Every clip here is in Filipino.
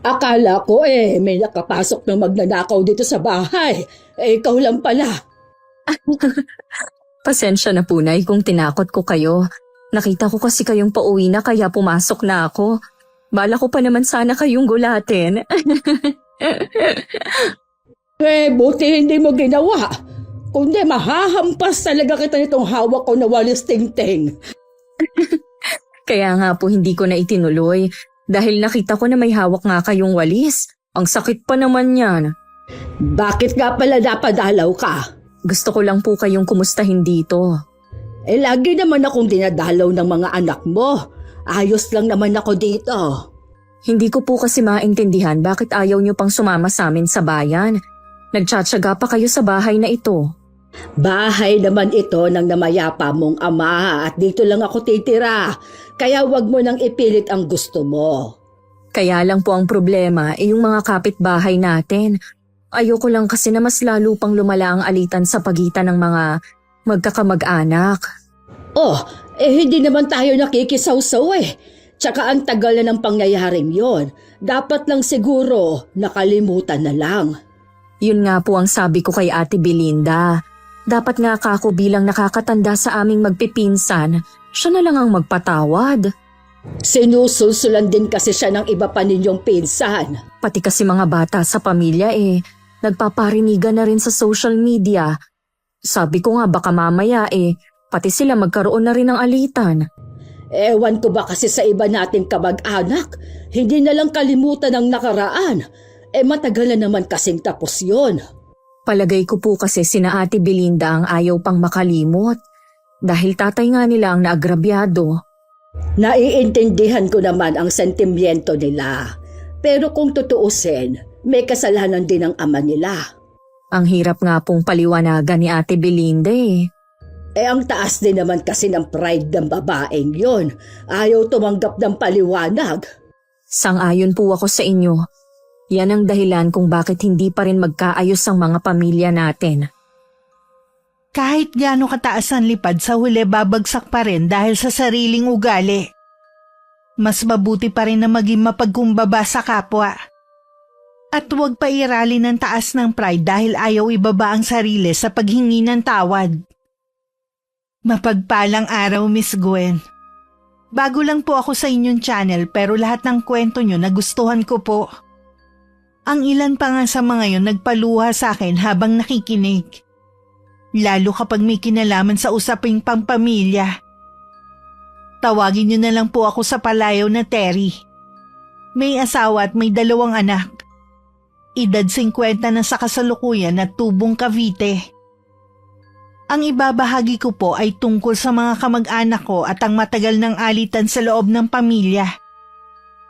Akala ko may nakapasok ng magnanakaw dito sa bahay. Ikaw lang pala. Pasensya na po, Nay, kung tinakot ko kayo. Nakita ko kasi kayong pauwi na kaya pumasok na ako. Bala ko pa naman sana kayong gulatin. Buti hindi mo ginawa. Kundi mahahampas talaga kita nitong hawak ko na walis tingting. Kaya nga po hindi ko na itinuloy. Dahil nakita ko na may hawak nga kayong walis. Ang sakit pa naman yan. Bakit nga pala napadalaw ka? Gusto ko lang po kayong kumustahin dito. Lagi naman akong dinadalaw ng mga anak mo. Ayos lang naman ako dito. Hindi ko po kasi maintindihan bakit ayaw niyo pang sumama sa amin sa bayan. Nagtsatsaga pa kayo sa bahay na ito. Bahay naman ito ng namayapa mong ama at dito lang ako titira. Kaya wag mo nang ipilit ang gusto mo. Kaya lang po ang problema yung mga kapitbahay natin. Ayoko lang kasi na mas lalo pang lumala ang alitan sa pagitan ng mga magkakamag-anak. Hindi naman tayo nakikisawsaw Tsaka ang tagal na ng pangyayaring yon. Dapat lang siguro nakalimutan na lang. Yun nga po ang sabi ko kay Ate Belinda. Dapat nga kako bilang nakakatanda sa aming magpipinsan, siya na lang ang magpatawad. Sinusulsulan din kasi siya ng iba pa ninyong pinsan. Pati kasi mga bata sa pamilya nagpaparinigan na rin sa social media. Sabi ko nga baka mamaya pati sila magkaroon na rin ng alitan. Ewan ko ba kasi sa iba nating kamag-anak, hindi na lang kalimutan ang nakaraan. Matagal na naman kasing tapos yon. Palagay ko po kasi sina Ate Belinda ang ayaw pang makalimot. Dahil tatay nga nila ang naagrabyado. Naiintindihan ko naman ang sentimiento nila. Pero kung tutuusin, may kasalanan din ang ama nila. Ang hirap nga pong paliwanagan ni Ate Belinda Ang taas din naman kasi ng pride ng babaeng yon. Ayaw tumanggap ng paliwanag. Sang-ayon po ako sa inyo. Yan ang dahilan kung bakit hindi pa rin magkaayos ang mga pamilya natin. Kahit gaano kataas ang lipad sa huli babagsak pa rin dahil sa sariling ugali. Mas mabuti pa rin na maging mapagkumbaba sa kapwa. At huwag pa irali ng taas ng pride dahil ayaw ibaba ang sarili sa paghingi ng tawad. Mapagpalang araw, Miss Gwen. Bago lang po ako sa inyong channel pero lahat ng kwento nyo nagustuhan ko po. Ang ilan pa nga sa mga yon nagpaluha sa akin habang nakikinig. Lalo kapag may kinalaman sa usaping pampamilya. Tawagin nyo na lang po ako sa palayaw na Terry. May asawa at may 2 anak. Edad 50 na sa kasalukuyan at tubong Cavite. Ang ibabahagi ko po ay tungkol sa mga kamag-anak ko at ang matagal ng alitan sa loob ng pamilya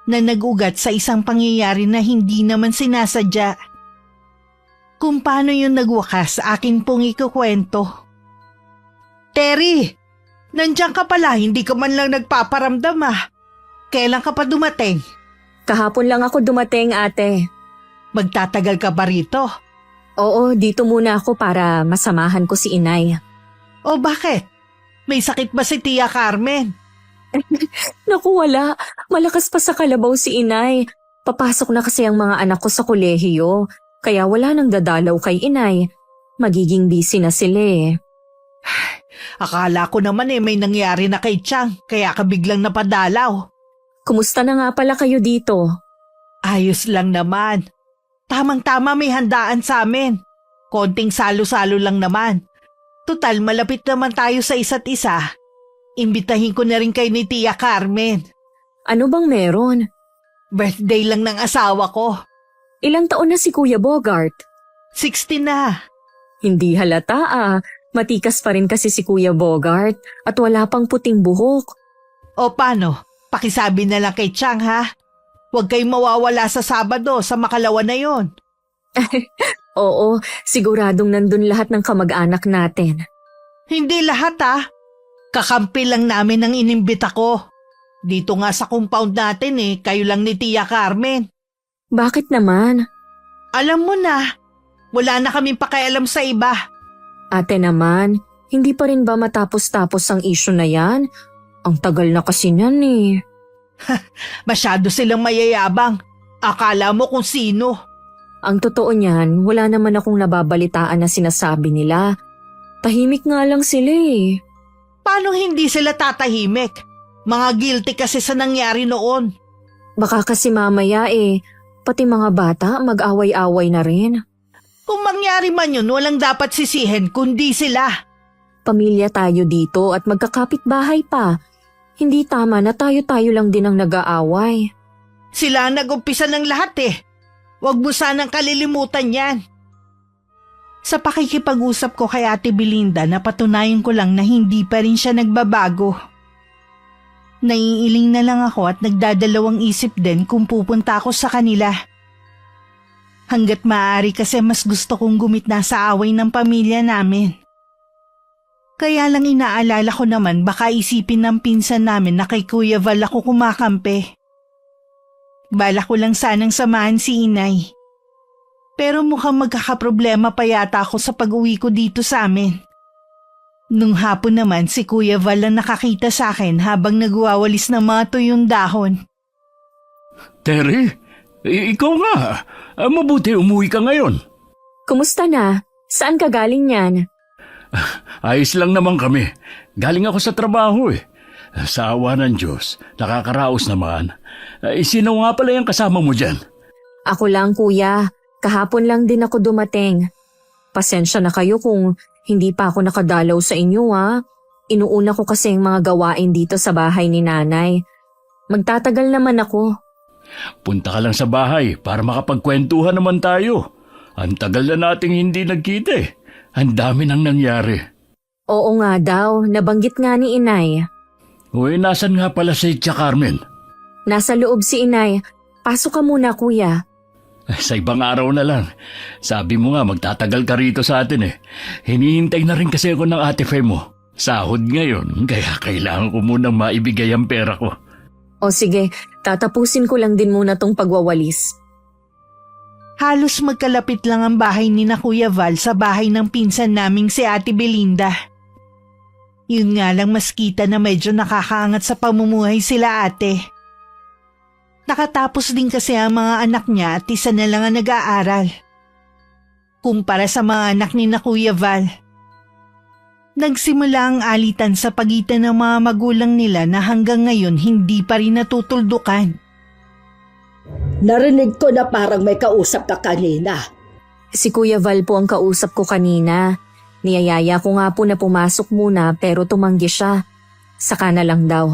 na nag-ugat sa isang pangyayari na hindi naman sinasadya. Kung paano yun nagwakas, akin pong ikukwento. Terry! Nandiyan ka pala, hindi ka man lang nagpaparamdam Kailan ka pa dumating? Kahapon lang ako dumating, ate. Magtatagal ka ba rito? Oo, dito muna ako para masamahan ko si inay. O bakit? May sakit ba si Tia Carmen? Naku, wala. Malakas pa sa kalabaw si inay. Papasok na kasi ang mga anak ko sa kolehiyo. Kaya wala nang dadalaw kay inay. Magiging busy na sila Akala ko naman may nangyari na kay Chang, kaya ka biglang napadalaw. Kumusta na nga pala kayo dito? Ayos lang naman. Tamang-tama may handaan sa amin. Konting salo-salo lang naman. Tutal malapit naman tayo sa isa't isa. Imbitahin ko na rin kay ni Tia Carmen. Ano bang meron? Birthday lang ng asawa ko. Ilang taon na si Kuya Bogart? 60 na. Hindi halata Matikas pa rin kasi si Kuya Bogart at wala pang puting buhok. O paano? Pakisabi na lang kay Chang Huwag kayong mawawala sa Sabado sa Makalawa na yon. Oo, siguradong nandun lahat ng kamag-anak natin. Hindi lahat Kakampi lang namin ang inimbita ko. Dito nga sa compound natin kayo lang ni Tia Carmen. Bakit naman? Alam mo na, wala na kaming pakialam sa iba. Ate naman, hindi pa rin ba matapos-tapos ang issue na yan? Ang tagal na kasi niyan Masyado silang mayayabang. Akala mo kung sino. Ang totoo niyan, wala naman akong nababalitaan na sinasabi nila. Tahimik nga lang sila eh. Paano hindi sila tatahimik? Mga guilty kasi sa nangyari noon. Baka kasi mamaya pati mga bata mag-away-away na rin. Kung mangyari man yun, walang dapat sisihin kundi sila. Pamilya tayo dito at magkakapit-bahay pa. Hindi tama na tayo-tayo lang din ang nag-aaway. Sila ang nag-umpisa ng lahat eh. Huwag mo sanang kalilimutan yan. Sa pakikipag-usap ko kay Ate Belinda, napatunayan ko lang na hindi pa rin siya nagbabago. Naiiling na lang ako at nagdadalawang isip din kung pupunta ako sa kanila. Hanggat maaari kasi mas gusto kong gumitna sa away ng pamilya namin. Kaya lang inaalala ko naman baka isipin ng pinsan namin na kay Kuya Val ako kumakampi. Balak ko lang sanang samahan si Inay. Pero mukhang magkakaproblema pa yata ako sa pag-uwi ko dito sa amin. Nung hapon naman si Kuya Val ang nakakita sa akin habang nagwawalis ng mga tuyong dahon. Terry, ikaw nga. Mabuti umuwi ka ngayon. Kumusta na? Saan ka galing yan? Ayos lang naman kami. Galing ako sa trabaho eh. Sa awa ng Diyos, nakakaraos naman. Sino nga pala yung kasama mo dyan? Ako lang kuya. Kahapon lang din ako dumating. Pasensya na kayo kung hindi pa ako nakadalaw sa inyo ha. Inuuna ko kasi ang mga gawain dito sa bahay ni nanay. Magtatagal naman ako. Punta ka lang sa bahay para makapagkwentuhan naman tayo. Ang tagal na nating hindi nagkita eh. Ang dami nang nangyari. Oo nga daw, nabanggit nga ni inay. Uy, nasan nga pala si Tia Carmen? Nasa loob si inay. Pasok ka muna kuya. Sa ibang araw na lang. Sabi mo nga magtatagal ka rito sa atin eh. Hinihintay na rin kasi ako ng Ate Fe mo. Sahod ngayon, kaya kailangan ko munang maibigay ang pera ko. O sige, tatapusin ko lang din muna tong pagwawalis. Halos magkalapit lang ang bahay ni na Kuya Val sa bahay ng pinsan naming si Ate Belinda. Yun nga lang mas kita na medyo nakakaangat sa pamumuhay sila ate. Nakatapos din kasi ang mga anak niya at isa na lang ang nag-aaral. Kumpara sa mga anak ni na Kuya Val. Nagsimula ang alitan sa pagitan ng mga magulang nila na hanggang ngayon hindi pa rin natutuldukan. Narinig ko na parang may kausap ka kanina. Si Kuya Val po ang kausap ko kanina. Niyayaya ko nga po na pumasok muna pero tumanggi siya. Saka na lang daw.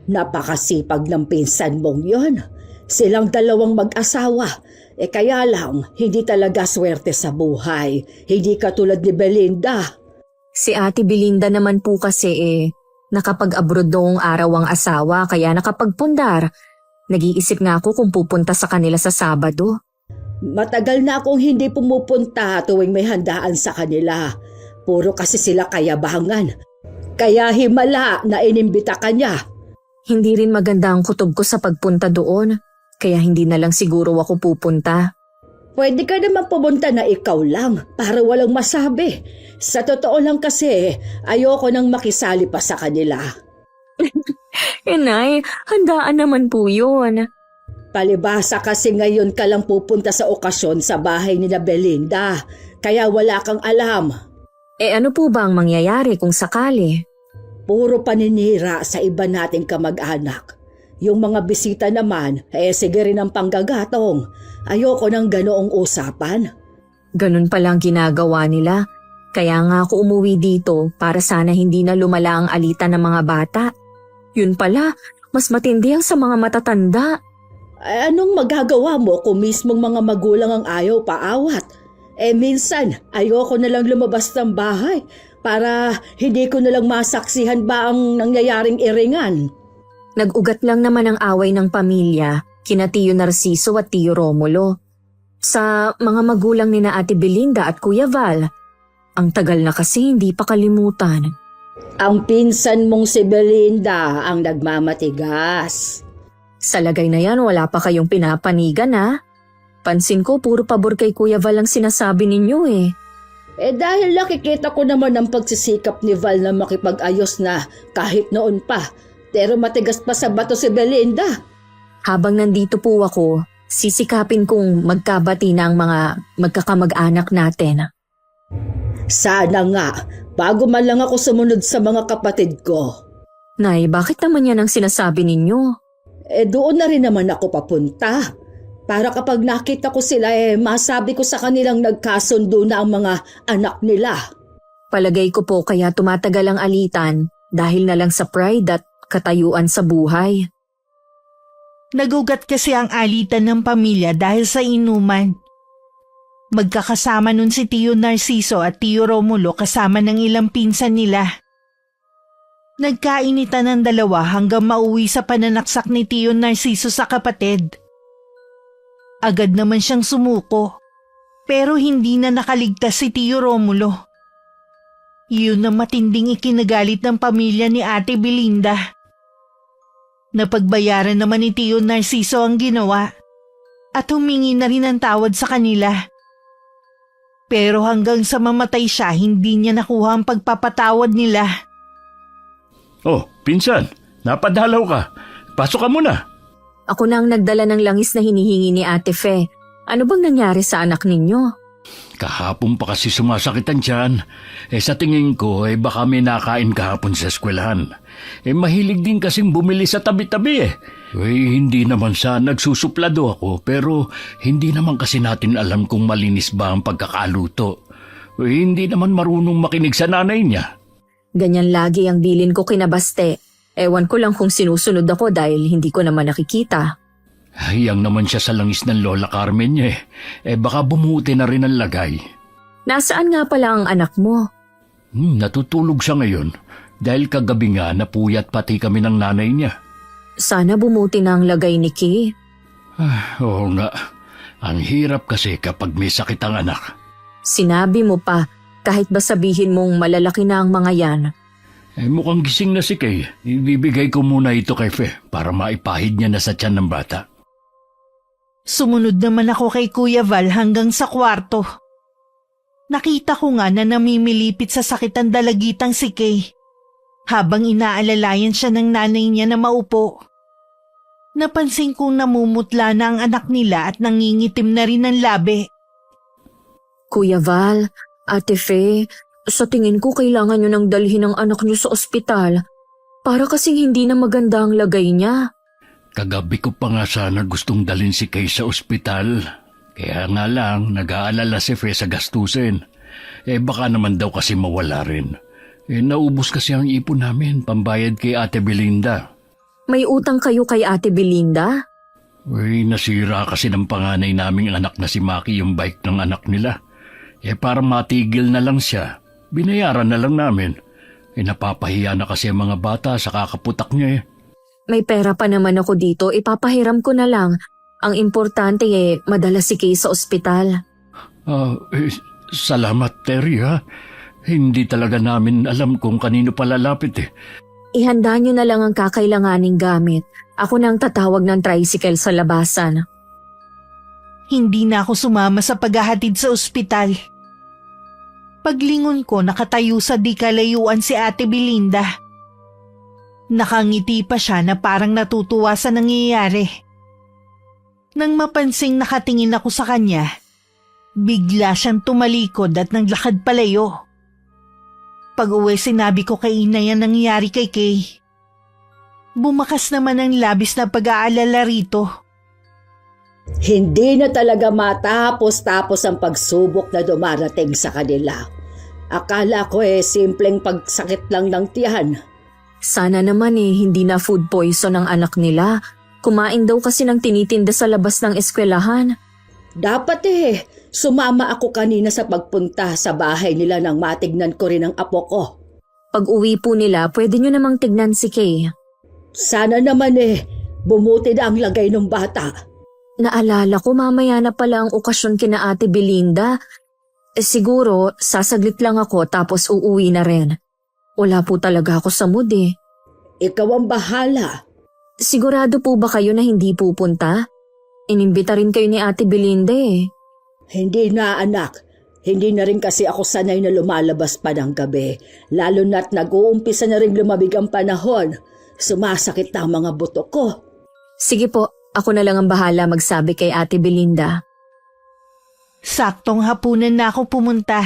Napakasipag ng pinsan mong yon. Silang dalawang mag-asawa. Kaya lang, hindi talaga swerte sa buhay. Hindi katulad ni Belinda. Si Ate Belinda naman po kasi nakapag-abroad noong araw ang asawa kaya nakapagpundar. Nag-iisip nga ako kung pupunta sa kanila sa Sabado. Matagal na akong hindi pumupunta tuwing may handaan sa kanila. Puro kasi sila kayabangan. Kaya himala na inimbita ka niya. Hindi rin maganda ang kutob ko sa pagpunta doon. Kaya hindi na lang siguro ako pupunta. Pwede ka naman pumunta na ikaw lang para walang masabi. Sa totoo lang kasi, ayoko nang makisali pa sa kanila. Nay, handaan naman po yun. Palibasa kasi ngayon ka lang pupunta sa okasyon sa bahay ni na Belinda, kaya wala kang alam. Ano po ba ang mangyayari kung sakali? Puro paninira sa iba nating kamag-anak. Yung mga bisita naman, sige rin ang panggagatong. Ayoko ng ganoong usapan. Ganun palang ginagawa nila. Kaya nga ako umuwi dito para sana hindi na lumala ang alitan ng mga bata. Yun pala, mas matindi ang sa mga matatanda. Anong magagawa mo kung mismong mga magulang ang ayaw paawat? Minsan, ayoko na lang lumabas ng bahay para hindi ko na lang masaksihan ba ang nangyayaring iringan. Nag-ugat lang naman ang away ng pamilya, kina Tio Narciso at Tio Romulo. Sa mga magulang ni na Ate Belinda at Kuya Val, ang tagal na kasi hindi pa kalimutan. Ang pinsan mong si Belinda ang nagmamatigas. Sa lagay na yan, wala pa kayong pinapanigan ha? Pansin ko, puro pabor kay Kuya Val ang sinasabi ninyo eh. Dahil nakikita ko naman ang pagsisikap ni Val na makipag-ayos na kahit noon pa. Pero matigas pa sa bato si Belinda. Habang nandito po ako, Sisikapin kong magkabati na ang mga magkakamag-anak natin. Sana nga, bago man lang ako sumunod sa mga kapatid ko. Nay, bakit naman yan ang sinasabi ninyo? Doon na rin naman ako papunta. Para kapag nakita ko sila masabi ko sa kanilang nagkasundo na ang mga anak nila. Palagay ko po kaya tumatagal ang alitan dahil na lang sa pride at katayuan sa buhay. Nagugat kasi ang alitan ng pamilya dahil sa inuman. Magkakasama nun si Tio Narciso at Tio Romulo kasama ng ilang pinsan nila. Nagkainitan ng dalawa hanggang mauwi sa pananaksak ni Tio Narciso sa kapatid. Agad naman siyang sumuko, pero hindi na nakaligtas si Tio Romulo. Yun ang matinding ikinagalit ng pamilya ni Ate Belinda. Napagbayaran naman ni Tio Narciso ang ginawa at humingi na rin ng tawad sa kanila. Pero hanggang sa mamatay siya, hindi niya nakuha ang pagpapatawad nila. Oh, pinsan, napadalaw ka. Pasok ka muna. Ako na ang nagdala ng langis na hinihingi ni Ate Fe. Ano bang nangyari sa anak ninyo? Kahapon pa kasi sumasakit ang tiyan. Sa tingin ko, baka may nakain kahapon sa eskwelahan. Mahilig din kasing bumili sa tabi-tabi hindi naman sa nagsusuplado ako, pero hindi naman kasi natin alam kung malinis ba ang pagkakaluto. Hindi naman marunong makinig sa nanay niya. Ganyan lagi ang bilin ko kinabaste. Ewan ko lang kung sinusunod ako dahil hindi ko naman nakikita. Hayang naman siya sa langis ng Lola Carmen niya baka bumuti na rin ang lagay. Nasaan nga pala ang anak mo? Natutulog siya ngayon dahil kagabi nga napuyat pati kami ng nanay niya. Sana bumuti na ang lagay ni Kay. Oo nga, ang hirap kasi kapag may sakit ang anak. Sinabi mo pa, kahit ba sabihin mong malalaki na ang mga yan. Mukhang gising na si Kay. Ibibigay ko muna ito kay Fe para maipahid niya na sa tiyan ng bata. Sumunod naman ako kay Kuya Val hanggang sa kwarto. Nakita ko nga na namimilipit sa sakit ang dalagitang si Kay. Habang inaalalayan siya ng nanay niya na maupo. Napansin kong namumutla na ang anak nila at nangingitim na rin ang labi. Kuya Val, Ate Fe, sa tingin ko kailangan nyo nang dalhin ang anak nyo sa ospital. Para kasing hindi na maganda ang lagay niya. Kagabi ko pa nga sana gustong dalhin si Kay sa ospital. Kaya nga lang, nag-aalala si Fe sa gastusin. Baka naman daw kasi mawala rin. Naubos kasi ang ipon namin, pambayad kay Ate Belinda. May utang kayo kay Ate Belinda? Nasira kasi ng panganay naming anak na si Maki yung bike ng anak nila. Para matigil na lang siya, binayaran na lang namin. Napapahiya na kasi ang mga bata sa kakaputak niya May pera pa naman ako dito, ipapahiram ko na lang. Ang importante madala si Kay sa ospital. Salamat, Terry, ha? Hindi talaga namin alam kung kanino palalapit Ihanda nyo na lang ang kakailanganing gamit. Ako nang tatawag ng tricycle sa labasan. Hindi na ako sumama sa paghahatid sa ospital. Paglingon ko, nakatayo sa di kalayuan si Ate Belinda. Nakangiti pa siya na parang natutuwa sa nangyayari. Nang mapansing nakatingin ako sa kanya, bigla siyang tumalikod at naglakad palayo. Pag-uwi sinabi ko kay Inay ang nangyayari kay Kay. Bumakas naman ang labis na pag-aalala rito. Hindi na talaga matapos-tapos ang pagsubok na dumarating sa kanila. Akala ko simpleng pagsakit lang ng tiyan. Sana naman hindi na food poison ang anak nila. Kumain daw kasi ng tinitinda sa labas ng eskwelahan. Dapat sumama ako kanina sa pagpunta sa bahay nila nang matignan ko rin ang apo ko. Pag uwi po nila, pwede nyo namang tignan si Kay. Sana naman bumuti na ang lagay ng bata. Naalala ko mamaya na pala ang okasyon kina Ate Belinda. Siguro, sasaglit lang ako tapos uuwi na rin. Wala po talaga ako sa mood Ikaw ang bahala. Sigurado po ba kayo na hindi pupunta? Inimbita rin kayo ni Ate Belinda Hindi na anak. Hindi na rin kasi ako sanay na lumalabas pa ng gabi. Lalo na't nag-uumpisa na rin lumabig ang panahon. Sumasakit na ang mga buto ko. Sige po, Ako na lang ang bahala magsabi kay Ate Belinda. Saktong hapunan na ako pumunta.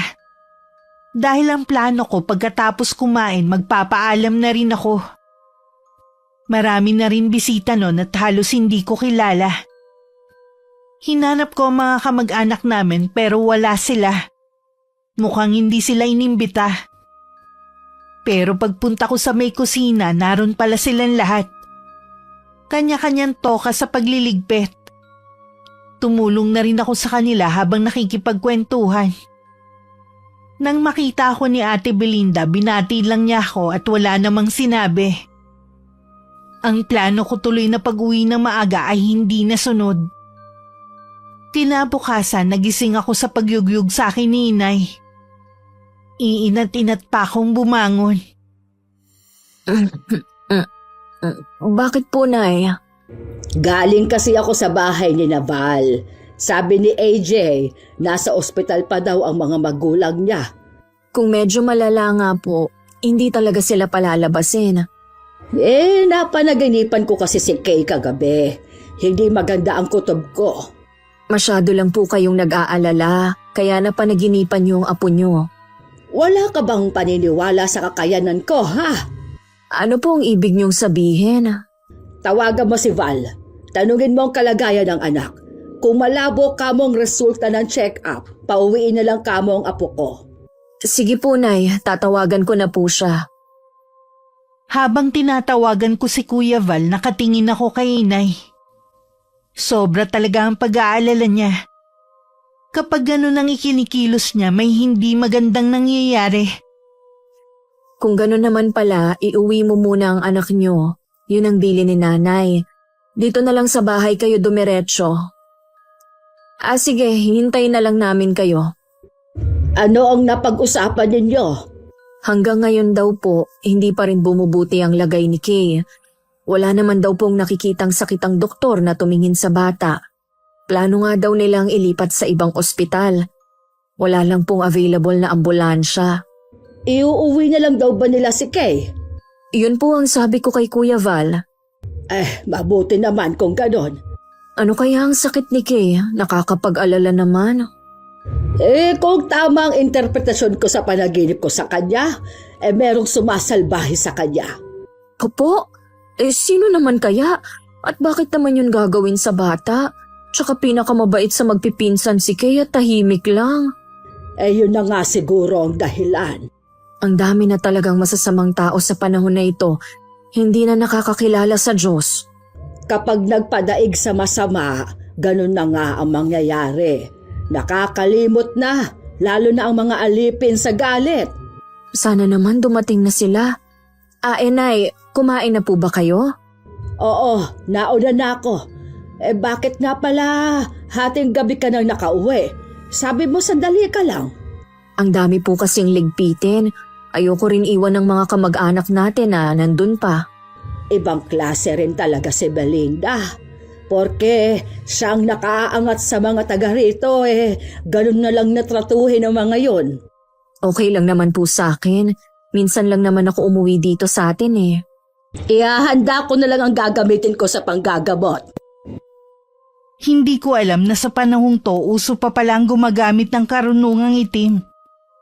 Dahil ang plano ko pagkatapos kumain magpapaalam na rin ako. Marami na rin bisita noon at halos hindi ko kilala. Hinanap ko ang mga kamag-anak namin pero wala sila. Mukhang hindi sila inimbita. Pero pagpunta ko sa may kusina, naroon pala silang lahat. Kanya-kanyang toka sa pagliligpit. Tumulong na rin ako sa kanila habang nakikipagkwentuhan. Nang makita ako ni Ate Belinda, binati lang niya ako at wala namang sinabi. Ang plano ko tuloy na pag-uwi ng maaga ay hindi nasunod. Kinabukasan, nagising ako sa pagyugyug sa akin ni Inay. Iinat-inat pa akong bumangon. Bakit po, Nay? Galing kasi ako sa bahay ni Naval. Sabi ni AJ, nasa ospital pa daw ang mga magulang niya. Kung medyo malala nga po, hindi talaga sila palalabasin. Napanaginipan ko kasi si Kay kagabi. Hindi maganda ang kutob ko. Masyado lang po kayong nag-aalala, kaya napanaginipan yung apo nyo. Wala ka bang paniniwala sa kakayanan ko, ha? Ano po ang ibig niyong sabihin? Tawagan mo si Val. Tanungin mo ang kalagayan ng anak. Kung malabo ka mong resulta ng check-up, pauwiin na lang ka mo ang apo ko. Sige po, Nay. Tatawagan ko na po siya. Habang tinatawagan ko si Kuya Val, nakatingin ako kay Inay. Sobra talaga ang pag-aalala niya. Kapag ganun ang ikinikilos niya, may hindi magandang nangyayari. Kung gano'n naman pala, iuwi mo muna ang anak nyo. Yun ang bili ni Nanay. Dito na lang sa bahay kayo dumiretso. Sige, hintayin na lang namin kayo. Ano ang napag-usapan ninyo? Hanggang ngayon daw po, hindi pa rin bumubuti ang lagay ni Kay. Wala naman daw pong nakikitang sakit ang doktor na tumingin sa bata. Plano nga daw nilang ilipat sa ibang ospital. Wala lang pong available na ambulansya. Iuuwi na lang daw ba nila si Kay? Yun po ang sabi ko kay Kuya Val. Mabuti naman kung ganon. Ano kaya ang sakit ni Kay? Nakakapag-alala naman. Kung tama ang interpretasyon ko sa panaginip ko sa kanya, merong sumasalbahe sa kanya. Opo? Sino naman kaya? At bakit naman yun gagawin sa bata? Tsaka pinakamabait sa magpipinsan si Kay at tahimik lang. Yun na nga siguro ang dahilan. Ang dami na talagang masasamang tao sa panahon na ito. Hindi na nakakakilala sa Diyos. Kapag nagpadaig sa masama, ganun na nga ang mangyayari. Nakakalimot na, lalo na ang mga alipin sa galit. Sana naman dumating na sila. Nay, kumain na po ba kayo? Oo, nauna na ako. Bakit nga pala hating gabi ka nang nakauwi? Sabi mo sandali ka lang. Ang dami po kasing ligpitin. Ayoko rin iwan ng mga kamag-anak natin na nandun pa. Ibang klase rin talaga si Belinda. Porque siyang nakaangat sa mga taga rito ganun na lang natratuhin ang mga yon. Okay lang naman po sa akin. Minsan lang naman ako umuwi dito sa atin Ihahanda ko na lang ang gagamitin ko sa panggagamot. Hindi ko alam na sa panahong to, uso pa palang gumagamit ng karunungang itim.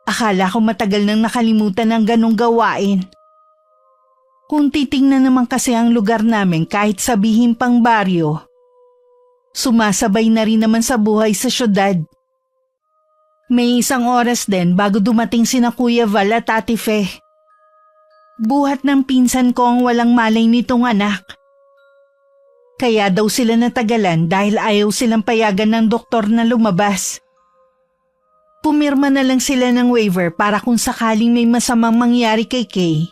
Akala ko matagal nang nakalimutan ng ganong gawain. Kung titingnan naman kasi ang lugar namin kahit sabihin pang baryo, sumasabay na rin naman sa buhay sa syudad. May isang oras din bago dumating sina Kuya Val at Ate Fe. Buhat ng pinsan ko ang walang malay nitong anak. Kaya daw sila natagalan dahil ayaw silang payagan ng doktor na lumabas. Pumirma na lang sila ng waiver para kung sakaling may masamang mangyari kay Kay,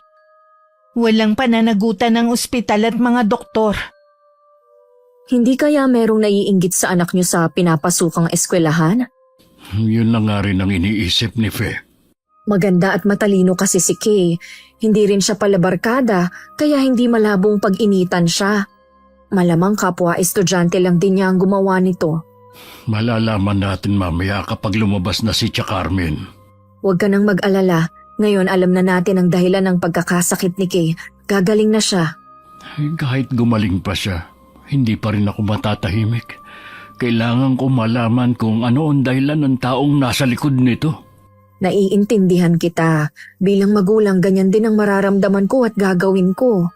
walang pananagutan ng ospital at mga doktor. Hindi kaya merong naiinggit sa anak niyo sa pinapasukang eskwelahan? Yun na nga rin ang iniisip ni Fe. Maganda at matalino kasi si Kay. Hindi rin siya palabarkada, kaya hindi malabong pag-initan siya. Malamang kapwa estudyante lang din niya ang gumawa nito. Malalaman natin mamaya kapag lumabas na si Tia Carmen. Huwag ka nang mag-alala. Ngayon alam na natin ang dahilan ng pagkakasakit ni Kay. Gagaling na siya. Kahit gumaling pa siya, Hindi pa rin ako matatahimik. Kailangan ko malaman kung ano ang dahilan ng taong nasa likod nito. Naiintindihan kita. Bilang magulang, ganyan din ang mararamdaman ko at gagawin ko.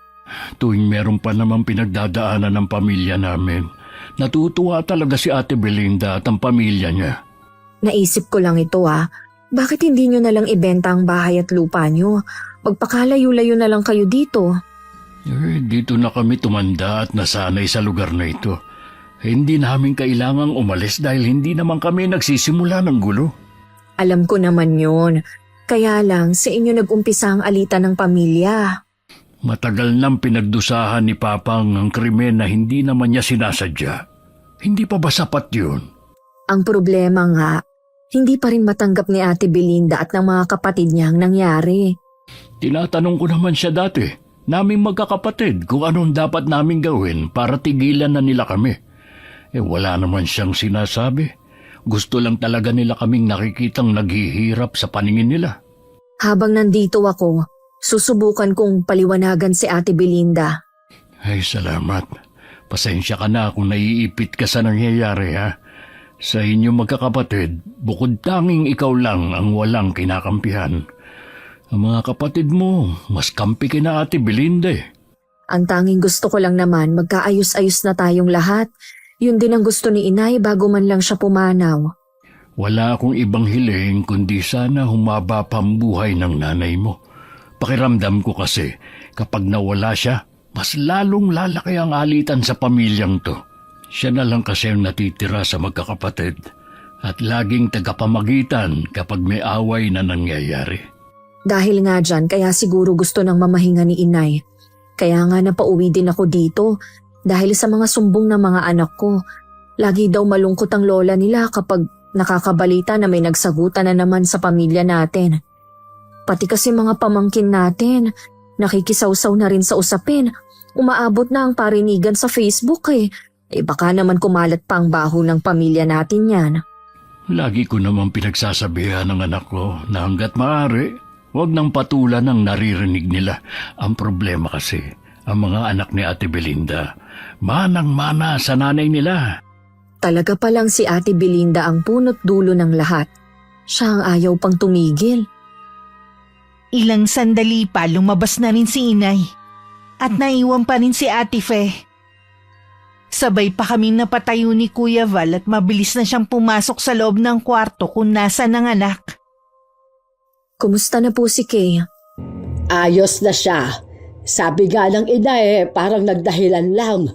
Tuwing meron pa naman pinagdadaanan ng pamilya namin, natutuwa talaga si Ate Belinda at ang pamilya niya. Naisip ko lang ito Bakit hindi nyo nalang ibenta ang bahay at lupa nyo? Magpakalayo-layo na lang kayo dito. Dito na kami tumanda at nasanay sa lugar na ito. Hindi namin kailangang umalis dahil hindi naman kami nagsisimula ng gulo. Alam ko naman yun. Kaya lang, sa inyo nag-umpisa ang alitan ng pamilya. Matagal nang pinagdusahan ni Papang ang krimen na hindi naman niya sinasadya. Hindi pa ba sapat yun? Ang problema nga, hindi pa rin matanggap ni Ate Belinda at ng mga kapatid niya ang nangyari. Tinatanong ko naman siya dati, naming magkakapatid, kung anong dapat naming gawin para tigilan na nila kami. Wala naman siyang sinasabi. Gusto lang talaga nila kaming nakikitang naghihirap sa paningin nila. Habang nandito ako, susubukan kong paliwanagan si Ate Belinda. Ay, salamat. Pasensya ka na kung naiipit ka sa nangyayari, ha? Sa inyo magkakapatid, bukod tanging ikaw lang ang walang kinakampihan. Ang mga kapatid mo, mas kampi kina Ate Belinda Ang tanging gusto ko lang naman, magkaayos-ayos na tayong lahat. Yun din ang gusto ni Inay bago man lang siya pumanaw. Wala akong ibang hiling kundi sana humaba pa ang buhay ng nanay mo. Pakiramdam ko kasi, kapag nawala siya, mas lalong lalaki ang alitan sa pamilyang to. Siya na lang kasi ang natitira sa magkakapatid at laging tagapamagitan kapag may away na nangyayari. Dahil nga dyan, kaya siguro gusto ng mamahinga ni Inay. Kaya nga napauwi din ako dito dahil sa mga sumbong ng mga anak ko. Lagi daw malungkot ang lola nila kapag nakakabalita na may nagsagutan na naman sa pamilya natin. Pati kasi mga pamangkin natin, nakikisawsaw na rin sa usapin. Umaabot na ang parinigan sa Facebook baka naman kumalat pa ang baho ng pamilya natin yan. Lagi ko naman pinagsasabihan ng anak ko na hanggat maaari, huwag nang patulan ang naririnig nila. Ang problema kasi, ang mga anak ni Ate Belinda, manang-mana sa nanay nila. Talaga palang si Ate Belinda ang punot dulo ng lahat. Siya ang ayaw pang tumigil. Ilang sandali pa lumabas na rin si Inay at naiwan pa rin si Ate Fe. Sabay pa kaming napatayo ni Kuya Val at mabilis na siyang pumasok sa loob ng kwarto kung nasa ng anak. Kumusta na po si Kay? Ayos na siya. Sabi nga ng ina parang nagdahilan lang.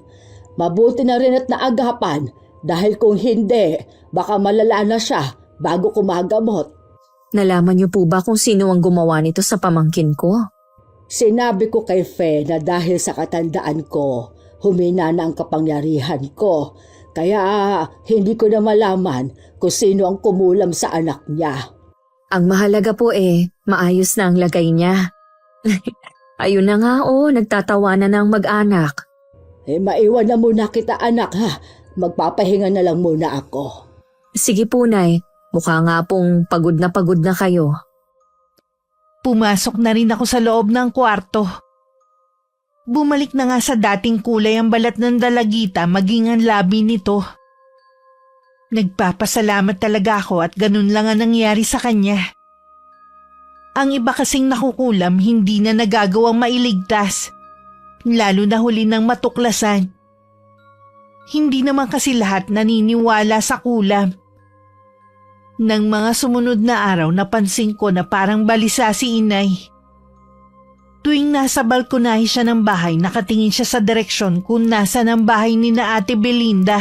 Mabuti na rin at naagapan dahil kung hindi, baka malala na siya bago kumagamot. Nalaman niyo po ba kung sino ang gumawa nito sa pamangkin ko? Sinabi ko kay Fe na dahil sa katandaan ko, humina na ang kapangyarihan ko. Kaya hindi ko na malaman kung sino ang kumulam sa anak niya. Ang mahalaga po maayos na ang lagay niya. Ayun na nga nagtatawanan na ang mag-anak. Maiwan na muna kita anak ha. Magpapahinga na lang muna ako. Sige po, Nay. Mukha nga pong pagod na kayo. Pumasok na rin ako sa loob ng kwarto. Bumalik na nga sa dating kulay ang balat ng dalagita maging ang labi nito. Nagpapasalamat talaga ako at ganun lang ang nangyari sa kanya. Ang iba kasing nakukulam hindi na nagagawang mailigtas, lalo na huli ng matuklasan. Hindi naman kasi lahat naniniwala sa kulam. Nang mga sumunod na araw napansin ko na parang balisa si Inay. Tuwing nasa balkonahe siya ng bahay, nakatingin siya sa direksyon kung nasa ng bahay ni na Ate Belinda.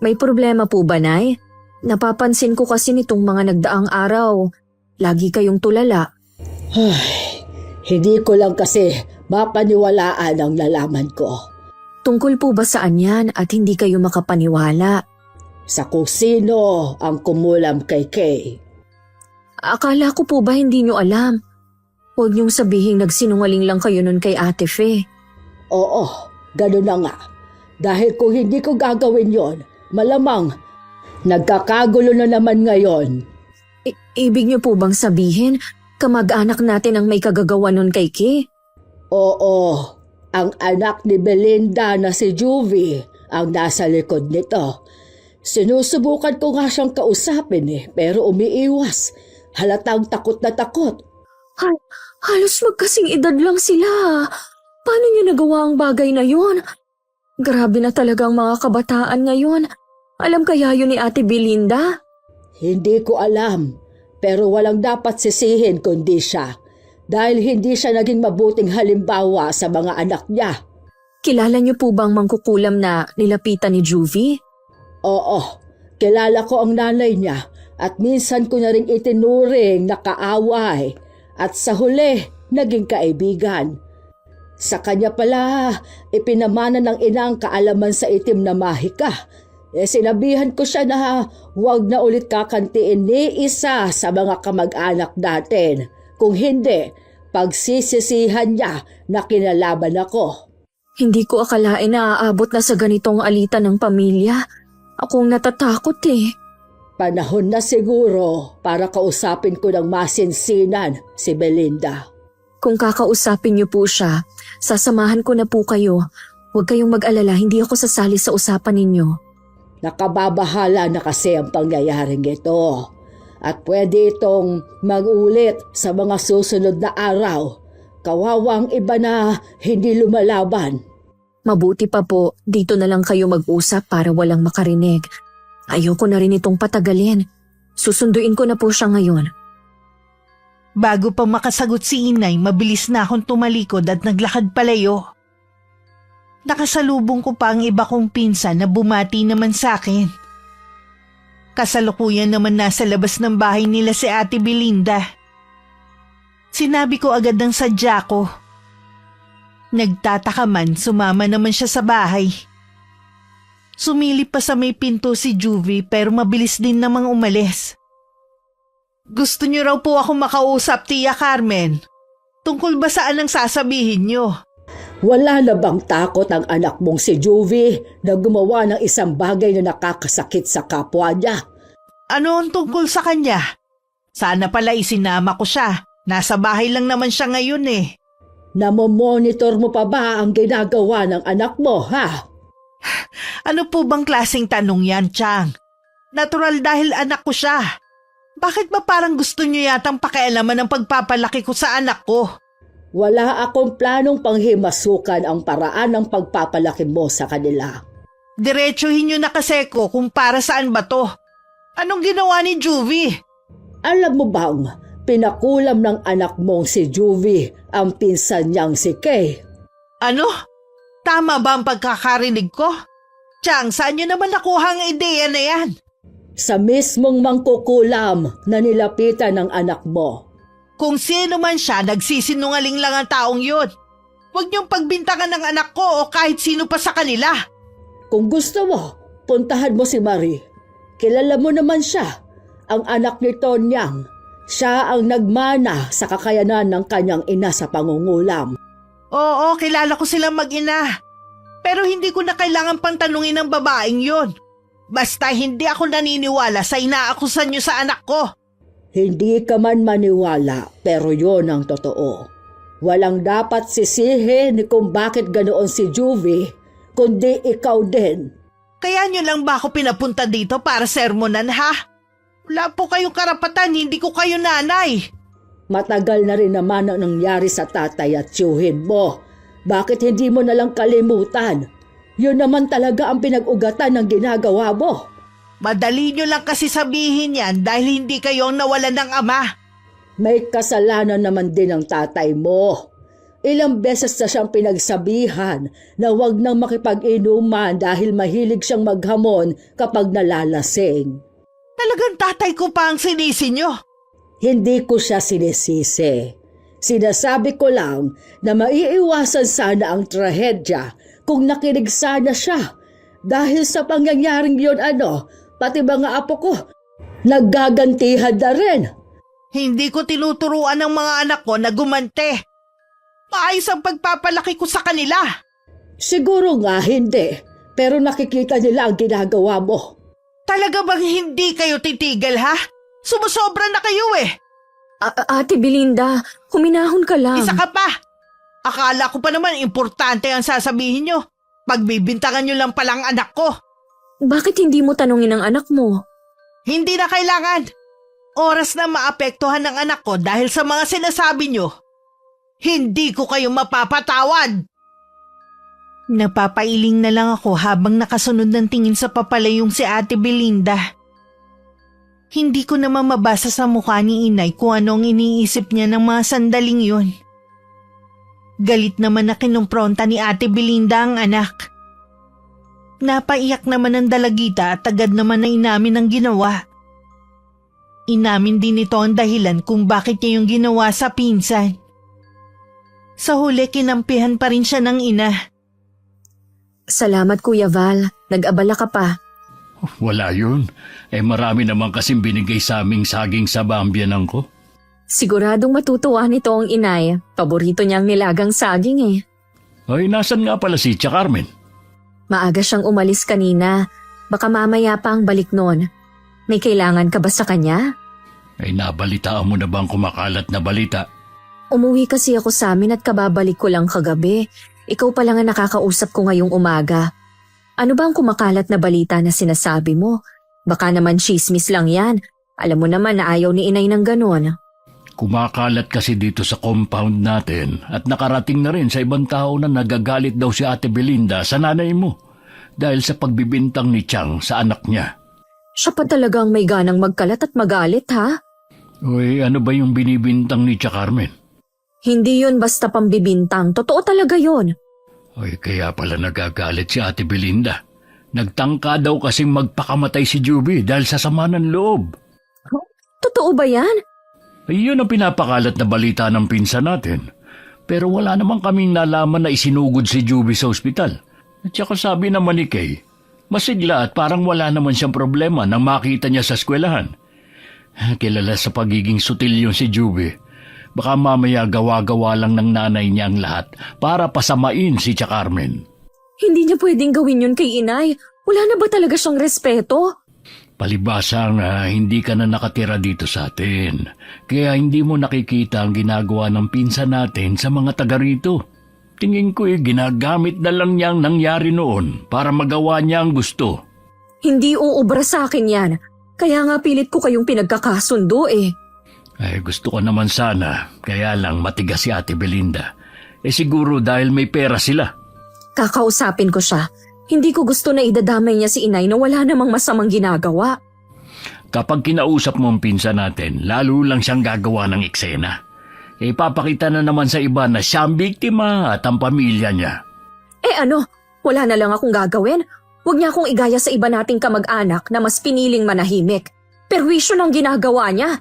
May problema po ba, Nay? Napapansin ko kasi nitong mga nagdaang araw. Lagi kayong tulala. Hindi ko lang kasi mapaniwalaan ang nalaman ko. Tungkol po ba saan yan at hindi kayo makapaniwala? Sa kung sino ang kumulam kay Kay. Akala ko po ba hindi nyo alam? Huwag niyong sabihin nagsinungaling lang kayo nun kay Ate Fe. Oo, gano'n na nga. Dahil kung hindi ko gagawin yon, malamang nagkakagulo na naman ngayon. Ibig niyo po bang sabihin kamag-anak natin ang may kagagawa nun kay Kay? Oo, Ang anak ni Belinda na si Juvie ang nasa likod nito. Sinusubukan ko nga siyang kausapin pero umiiwas. Halatang takot na takot. Halos magkasing edad lang sila. Paano niyo nagawa ang bagay na yun? Grabe na talagang mga kabataan ngayon. Alam kaya yun ni Ate Belinda? Hindi ko alam, pero walang dapat sisihin kundi siya. Dahil hindi siya naging mabuting halimbawa sa mga anak niya. Kilala niyo po bang mangkukulam na nilapitan ni Juvie? Oo, kilala ko ang nanay niya at minsan ko na rin itinuring na kaaway at sa huli naging kaibigan. Sa kanya pala, ipinamana ng ina ang kaalaman sa itim na mahika. Sinabihan ko siya na huwag na ulit kakantiin ni isa sa mga kamag-anak natin. Kung hindi, pagsisisihan niya na kinalaban ako. Hindi ko akalain na aabot na sa ganitong alitan ng pamilya. Akong natatakot Panahon na siguro para kausapin ko ng masinsinan si Belinda. Kung kakausapin niyo po siya, sasamahan ko na po kayo. Huwag kayong mag-alala, hindi ako sasali sa usapan ninyo. Nakababahala na kasi ang pangyayaring ito. At pwede itong mag-ulit sa mga susunod na araw. Kawawang iba na hindi lumalaban. Mabuti pa po, dito na lang kayo mag-usap para walang makarinig. Ayoko na rin itong patagalin. Susunduin ko na po siya ngayon. Bago pa makasagot si inay, mabilis na akong tumalikod at naglakad palayo. Nakasalubong ko pa ang iba kong pinsan na bumati naman sa akin. Kasalukuyan naman nasa labas ng bahay nila si Ate Belinda. Sinabi ko agad ang sadya ko. Nagtataka man, sumama naman siya sa bahay. Sumilip pa sa may pinto si Juvie pero mabilis din namang umalis. Gusto niyo raw po ako makausap, Tia Carmen. Tungkol ba saan ang sasabihin niyo? Wala na bang takot ang anak mong si Juvie na gumawa ng isang bagay na nakakasakit sa kapwa niya? Ano ang tungkol sa kanya? Sana pala isinama ko siya. Nasa bahay lang naman siya ngayon Namomonitor mo pa ba ang ginagawa ng anak mo, ha? Ano po bang klaseng tanong yan, Chang? Natural dahil anak ko siya. Bakit ba parang gusto niyo yatang pakialaman ang pagpapalaki ko sa anak ko? Wala akong planong panghimasukan ang paraan ng pagpapalaki mo sa kanila. Diretsuhin niyo na kasi ko kung para saan ba to. Anong ginawa ni Juvie? Alam mo bang, pinakulam ng anak mong si Juvie ang pinsan niyang si Kay. Ano? Tama ba ang pagkakarinig ko? Chang, saan niyo naman nakuha ang ideya na yan? Sa mismong mangkukulam na nilapitan ng anak mo. Kung sino man siya, nagsisinungaling lang ang taong yun. Huwag niyong pagbintangan ng anak ko o kahit sino pa sa kanila. Kung gusto mo, puntahan mo si Marie. Kilala mo naman siya, ang anak ni Tonyang. Siya ang nagmana sa kakayanan ng kanyang ina sa pangungulam. Oo, kilala ko silang mag-ina. Pero hindi ko na kailangan pang tanungin ng babaeng yon. Basta hindi ako naniniwala sa inaakusan niyo sa anak ko. Hindi ka man maniwala, pero yon ang totoo. Walang dapat sisihin kung bakit ganoon si Juvie, kundi ikaw din. Kaya niyo lang ba ako pinapunta dito para sermonan, ha? Wala po kayong karapatan, hindi ko kayo nanay. Matagal na rin naman ang nangyari sa tatay at tiyuhin mo. Bakit hindi mo nalang kalimutan? Yun naman talaga ang pinag-ugatan ng ginagawa mo. Madali niyo lang kasi sabihin yan dahil hindi kayo ang nawalan ng ama. May kasalanan naman din ang tatay mo. Ilang beses na siyang pinagsabihan na huwag nang makipag-inuman dahil mahilig siyang maghamon kapag nalalasing. Talagang tatay ko pa ang sinisi niyo. Hindi ko siya sinisisi. Sinasabi ko lang na maiiwasan sana ang trahedya kung nakinig sana siya. Dahil sa pangyayaring yun pati mga apo ko, naggagantihan na rin. Hindi ko tinuturuan ng mga anak ko na gumante. Maayos ang pagpapalaki ko sa kanila. Siguro nga hindi, pero nakikita nila ang ginagawa mo. Talaga bang hindi kayo titigil, ha? Sumusobra na kayo Ate Belinda, huminahon ka lang. Isa ka pa. Akala ko pa naman importante ang sasabihin nyo. Pagbibintangan nyo lang palang anak ko. Bakit hindi mo tanungin ang anak mo? Hindi na kailangan. Oras na maapektuhan ng anak ko dahil sa mga sinasabi nyo. Hindi ko kayo mapapatawad. Napapailing na lang ako habang nakasunod ng tingin sa papalayong si Ate Belinda. Hindi ko naman mabasa sa mukha ni Inay kung anong iniisip niya ng mga sandaling yun. Galit naman na kinumpronta ni Ate Belinda ang anak. Napaiyak naman ang dalagita at agad naman na inamin ang ginawa. Inamin din ito ang dahilan kung bakit niya yung ginawa sa pinsan. Sa huli kinampihan pa rin siya ng ina. Salamat Kuya Val, nag-abala ka pa. Wala yun. Marami naman kasing binigay sa aming saging sa bambyanan ko. Siguradong matutuwa nito ang inay. Paborito niyang nilagang saging eh. Ay, nasan nga pala si Tia Carmen? Maaga siyang umalis kanina. Baka mamaya pa ang balik nun. May kailangan ka ba sa kanya? Ay, nabalitaan mo na bang kumakalat na balita? Umuwi kasi ako sa amin at kababalik ko lang kagabi. Ikaw pa lang ang nakakausap ko ngayong umaga. Ano ba ang kumakalat na balita na sinasabi mo? Baka naman chismis lang yan. Alam mo naman na ayaw ni inay ng ganon. Kumakalat kasi dito sa compound natin at nakarating na rin sa ibang tao na nagagalit daw si Ate Belinda sa nanay mo dahil sa pagbibintang ni Chang sa anak niya. Siya pa talagang may ganang magkalat at magalit ha? Uy, ano ba yung binibintang ni Tia Carmen? Hindi yun basta pambibintang. Totoo talaga yun. Ay, kaya pala nagagalit si Ate Belinda. Nagtangka daw kasing magpakamatay si Juby dahil sa sama ng loob. Totoo ba yan? Ay, yun ang pinapakalat na balita ng pinsan natin. Pero wala naman kaming nalaman na isinugod si Juby sa ospital. At saka sabi naman ni Kay, masigla at parang wala naman siyang problema nang makita niya sa eskwelahan. Kilala sa pagiging sutil yun si Juby. Baka mamaya gawa-gawa lang ng nanay niya ang lahat para pasamain si Tia Carmen. Hindi niya pwedeng gawin yun kay inay. Wala na ba talaga siyang respeto? Palibasang hindi ka na nakatira dito sa atin. Kaya hindi mo nakikita ang ginagawa ng pinsan natin sa mga taga rito. Tingin ko ginagamit na lang niya ang nangyari noon para magawa niya ang gusto. Hindi uubra sa akin yan. Kaya nga pilit ko kayong pinagkakasundo eh. Ay, gusto ko naman sana, kaya lang matigas si Ate Belinda. Siguro dahil may pera sila. Kakausapin ko siya. Hindi ko gusto na idadamay niya si inay na wala namang masamang ginagawa. Kapag kinausap mo ang pinsan natin, lalo lang siyang gagawa ng eksena. Papakita na naman sa iba na siya ang biktima at ang pamilya niya. Ano? Wala na lang akong gagawin? Huwag niya akong igaya sa iba nating kamag-anak na mas piniling manahimik. Perwisyo ng ginagawa niya.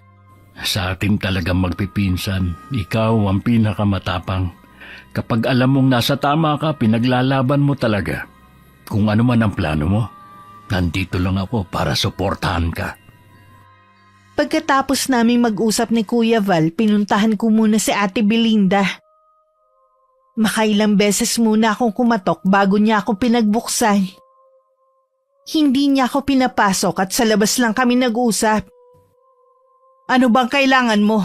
Sa atin talagang magpipinsan, ikaw ang pinakamatapang. Kapag alam mong nasa tama ka, pinaglalaban mo talaga. Kung ano man ang plano mo, nandito lang ako para suportahan ka. Pagkatapos naming mag-usap ni Kuya Val, pinuntahan ko muna si Ate Belinda. Makailang beses muna akong kumatok bago niya ako pinagbuksan. Hindi niya ako pinapasok at sa labas lang kami nag-usap. Ano bang kailangan mo?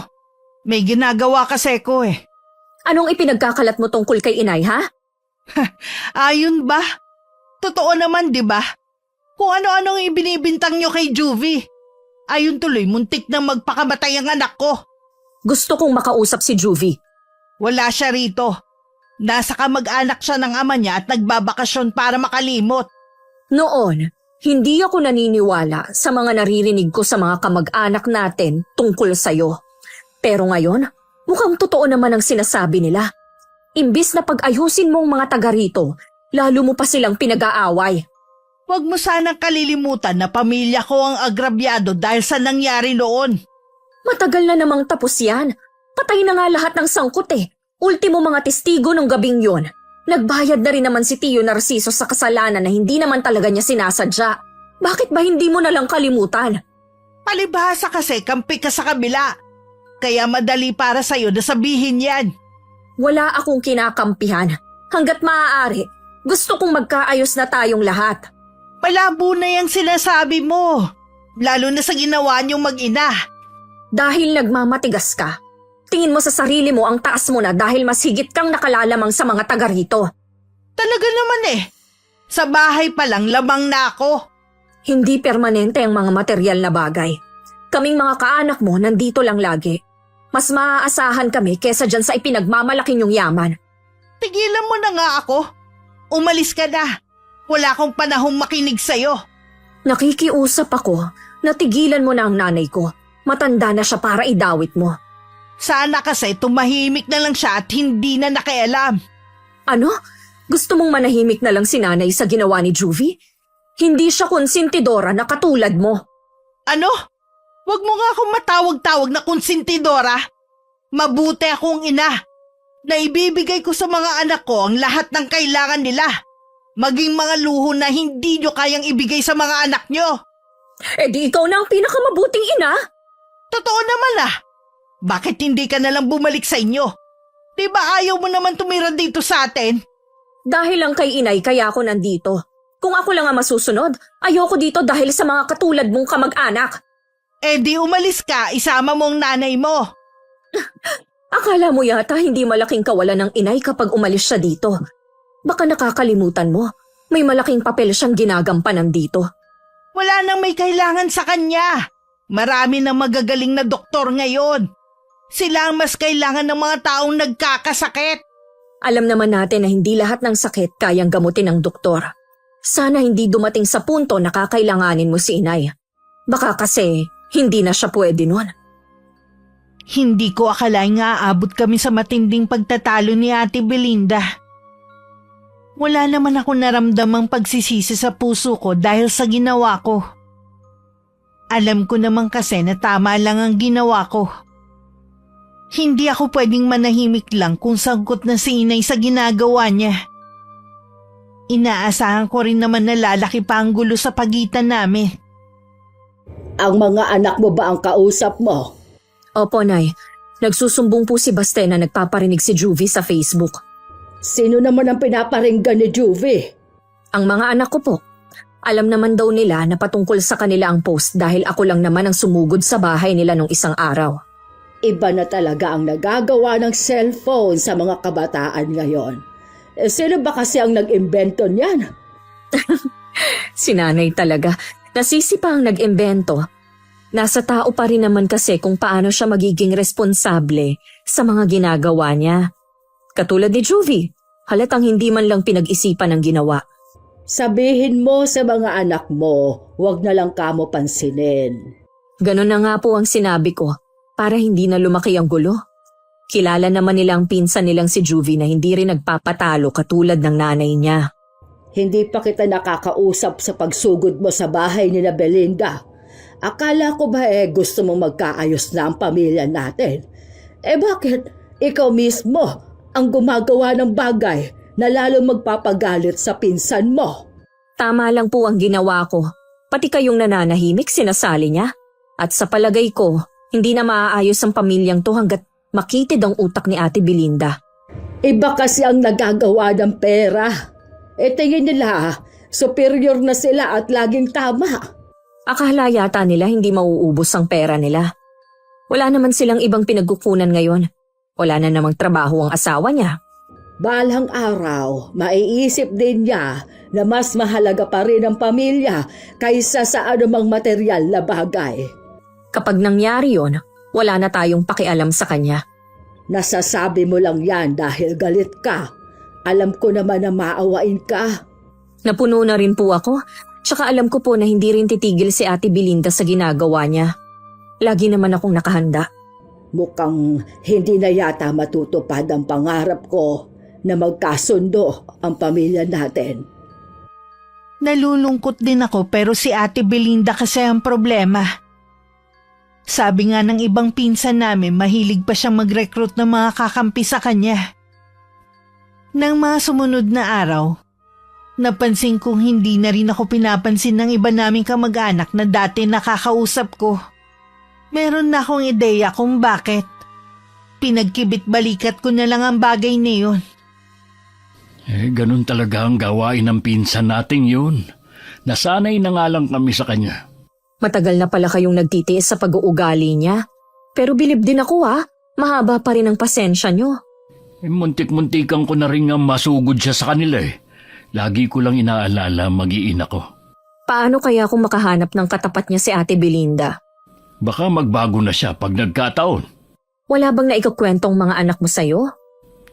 May ginagawa kasi ko eh. Anong ipinagkakalat mo tungkol kay inay ha? Ayun ba? Totoo naman, di ba? Kung ano-anong ibinibintang nyo kay Juvie. Ayun tuloy, muntik nang magpakamatay ang anak ko. Gusto kong makausap si Juvie. Wala siya rito. Nasa kamag-anak siya ng ama niya at nagbabakasyon para makalimot. Noon, hindi ako naniniwala sa mga naririnig ko sa mga kamag-anak natin tungkol sa'yo. Pero ngayon, mukhang totoo naman ang sinasabi nila. Imbis na pag-ayusin mong mga taga rito, lalo mo pa silang pinag-aaway. Huwag mo sanang kalilimutan na pamilya ko ang agrabyado dahil sa nangyari noon. Matagal na namang tapos yan. Patay na nga lahat ng sangkot eh. Ultimo mga testigo nung gabing yon. Nagbayad na rin naman si Tio Narciso sa kasalanan na hindi naman talaga niya sinasadya. Bakit ba hindi mo nalang kalimutan? Palibhasa kasi kampi ka sa kabila. Kaya madali para sa'yo na sabihin yan. Wala akong kinakampihan. Hanggat maaari, gusto kong magkaayos na tayong lahat. Malabo na yung sinasabi mo. Lalo na sa ginawa niyong mag-ina. Dahil nagmamatigas ka, Tingin mo sa sarili mo ang taas mo na dahil mas higit kang nakalalamang sa mga taga rito. Talaga naman eh. Sa bahay pa lang, lamang na ako. Hindi permanente ang mga material na bagay. Kaming mga kaanak mo nandito lang lagi. Mas maaasahan kami kesa dyan sa ipinagmamalaki niyong yaman. Tigilan mo na nga ako. Umalis ka na. Wala akong panahong makinig sa'yo. Nakikiusap ako na tigilan mo na ang nanay ko. Matanda na siya para idawit mo. Sana kasi tumahimik na lang siya at hindi na nakialam. Ano? Gusto mong manahimik na lang si nanay sa ginawa ni Juvie? Hindi siya konsentidora na katulad mo. Ano? Huwag mo nga akong matawag-tawag na konsentidora. Mabuti akong ina. Naibibigay ko sa mga anak ko ang lahat ng kailangan nila. Maging mga luho na hindi nyo kayang ibigay sa mga anak nyo. Eh di ikaw na ang pinakamabuting ina. Totoo naman ah. Bakit hindi ka nalang bumalik sa inyo? Di ba ayaw mo naman tumira dito sa atin? Dahil lang kay inay kaya ako nandito. Kung ako lang ang masusunod, ayoko dito dahil sa mga katulad mong kamag-anak. Eh di umalis ka, isama mo ang nanay mo. Akala mo yata hindi malaking kawalan ng inay kapag umalis siya dito. Baka nakakalimutan mo, may malaking papel siyang ginagampanan dito. Wala nang may kailangan sa kanya. Marami na magagaling na doktor ngayon. Sila ang mas kailangan ng mga taong nagkakasakit. Alam naman natin na hindi lahat ng sakit kayang gamutin ng doktor. Sana hindi dumating sa punto na kakailanganin mo si inay. Baka kasi hindi na siya pwede nun. Hindi ko akalaing aabot kami sa matinding pagtatalo ni Ate Belinda. Wala naman ako naramdamang pagsisisi sa puso ko dahil sa ginawa ko. Alam ko naman kasi na tama lang ang ginawa ko. Hindi ako pwedeng manahimik lang kung sangkot na si inay sa ginagawa niya. Inaasahan ko rin naman na lalaki pa ang gulo sa pagitan namin. Ang mga anak mo ba ang kausap mo? Opo, Nay. Nagsusumbong po si Baste na nagpaparinig si Juvie sa Facebook. Sino naman ang pinaparinggan ni Juvie? Ang mga anak ko po. Alam naman daw nila na patungkol sa kanila ang post dahil ako lang naman ang sumugod sa bahay nila nung isang araw. Iba na talaga ang nagagawa ng cellphone sa mga kabataan ngayon. Sino ba kasi ang nag-imbento niyan? Si nanay talaga. Nasisi pa ang nag-imbento. Nasa tao pa rin naman kasi kung paano siya magiging responsable sa mga ginagawa niya. Katulad ni Juvie, halatang hindi man lang pinag-isipan ang ginawa. Sabihin mo sa mga anak mo, huwag na lang kamo pansinin. Ganon na nga po ang sinabi ko para hindi na lumaki ang gulo. Kilala naman nila ang pinsan nilang si Juvie na hindi rin nagpapatalo katulad ng nanay niya. Hindi pa kita nakakausap sa pagsugod mo sa bahay ni Belinda. Akala ko ba gusto mong magkaayos na ang pamilya natin? Bakit ikaw mismo ang gumagawa ng bagay na lalong magpapagalit sa pinsan mo? Tama lang po ang ginawa ko. Pati kayong nananahimik sinasali niya. At sa palagay ko, hindi na maaayos ang pamilyang to hanggat makitid ang utak ni Ate Belinda. Iba kasi ang nagagawa ng pera. Tingin nila, superior na sila at laging tama. Akala yata nila hindi mauubos ang pera nila. Wala naman silang ibang pinagkukunan ngayon. Wala na namang trabaho ang asawa niya. Balang araw, maiisip din niya na mas mahalaga pa rin ang pamilya kaysa sa anumang material na bagay. Kapag nangyari yon, wala na tayong pakialam sa kanya. Nasasabi mo lang yan dahil galit ka. Alam ko naman na maawain ka. Napuno na rin po ako, tsaka alam ko po na hindi rin titigil si Ate Belinda sa ginagawa niya. Lagi naman akong nakahanda. Mukhang hindi na yata matutupad ang pangarap ko na magkasundo ang pamilya natin. Nalulungkot din ako pero si Ate Belinda kasi ang problema. Sabi nga ng ibang pinsan namin mahilig pa siyang mag-recruit ng mga kakampi sa kanya. Nang mga sumunod na araw, napansin kong hindi na rin ako pinapansin ng iba naming kamag-anak na dati nakakausap ko. Meron na akong ideya kung bakit. Pinagkibit-balikat ko na lang ang bagay na yun. Ganun talaga ang gawain ng pinsan nating yun. Nasanay na nga lang kami sa kanya. Matagal na pala kayong nagtitiis sa pag-uugali niya. Pero bilib din ako Mahaba pa rin ang pasensya nyo. Muntik-muntikan ko na rin nga masugod siya sa kanila eh. Lagi ko lang inaalala mag-iina ko. Paano kaya kung makahanap ng katapat niya si Ate Belinda? Baka magbago na siya pag nagkataon. Wala bang naikakwentong mga anak mo sa'yo?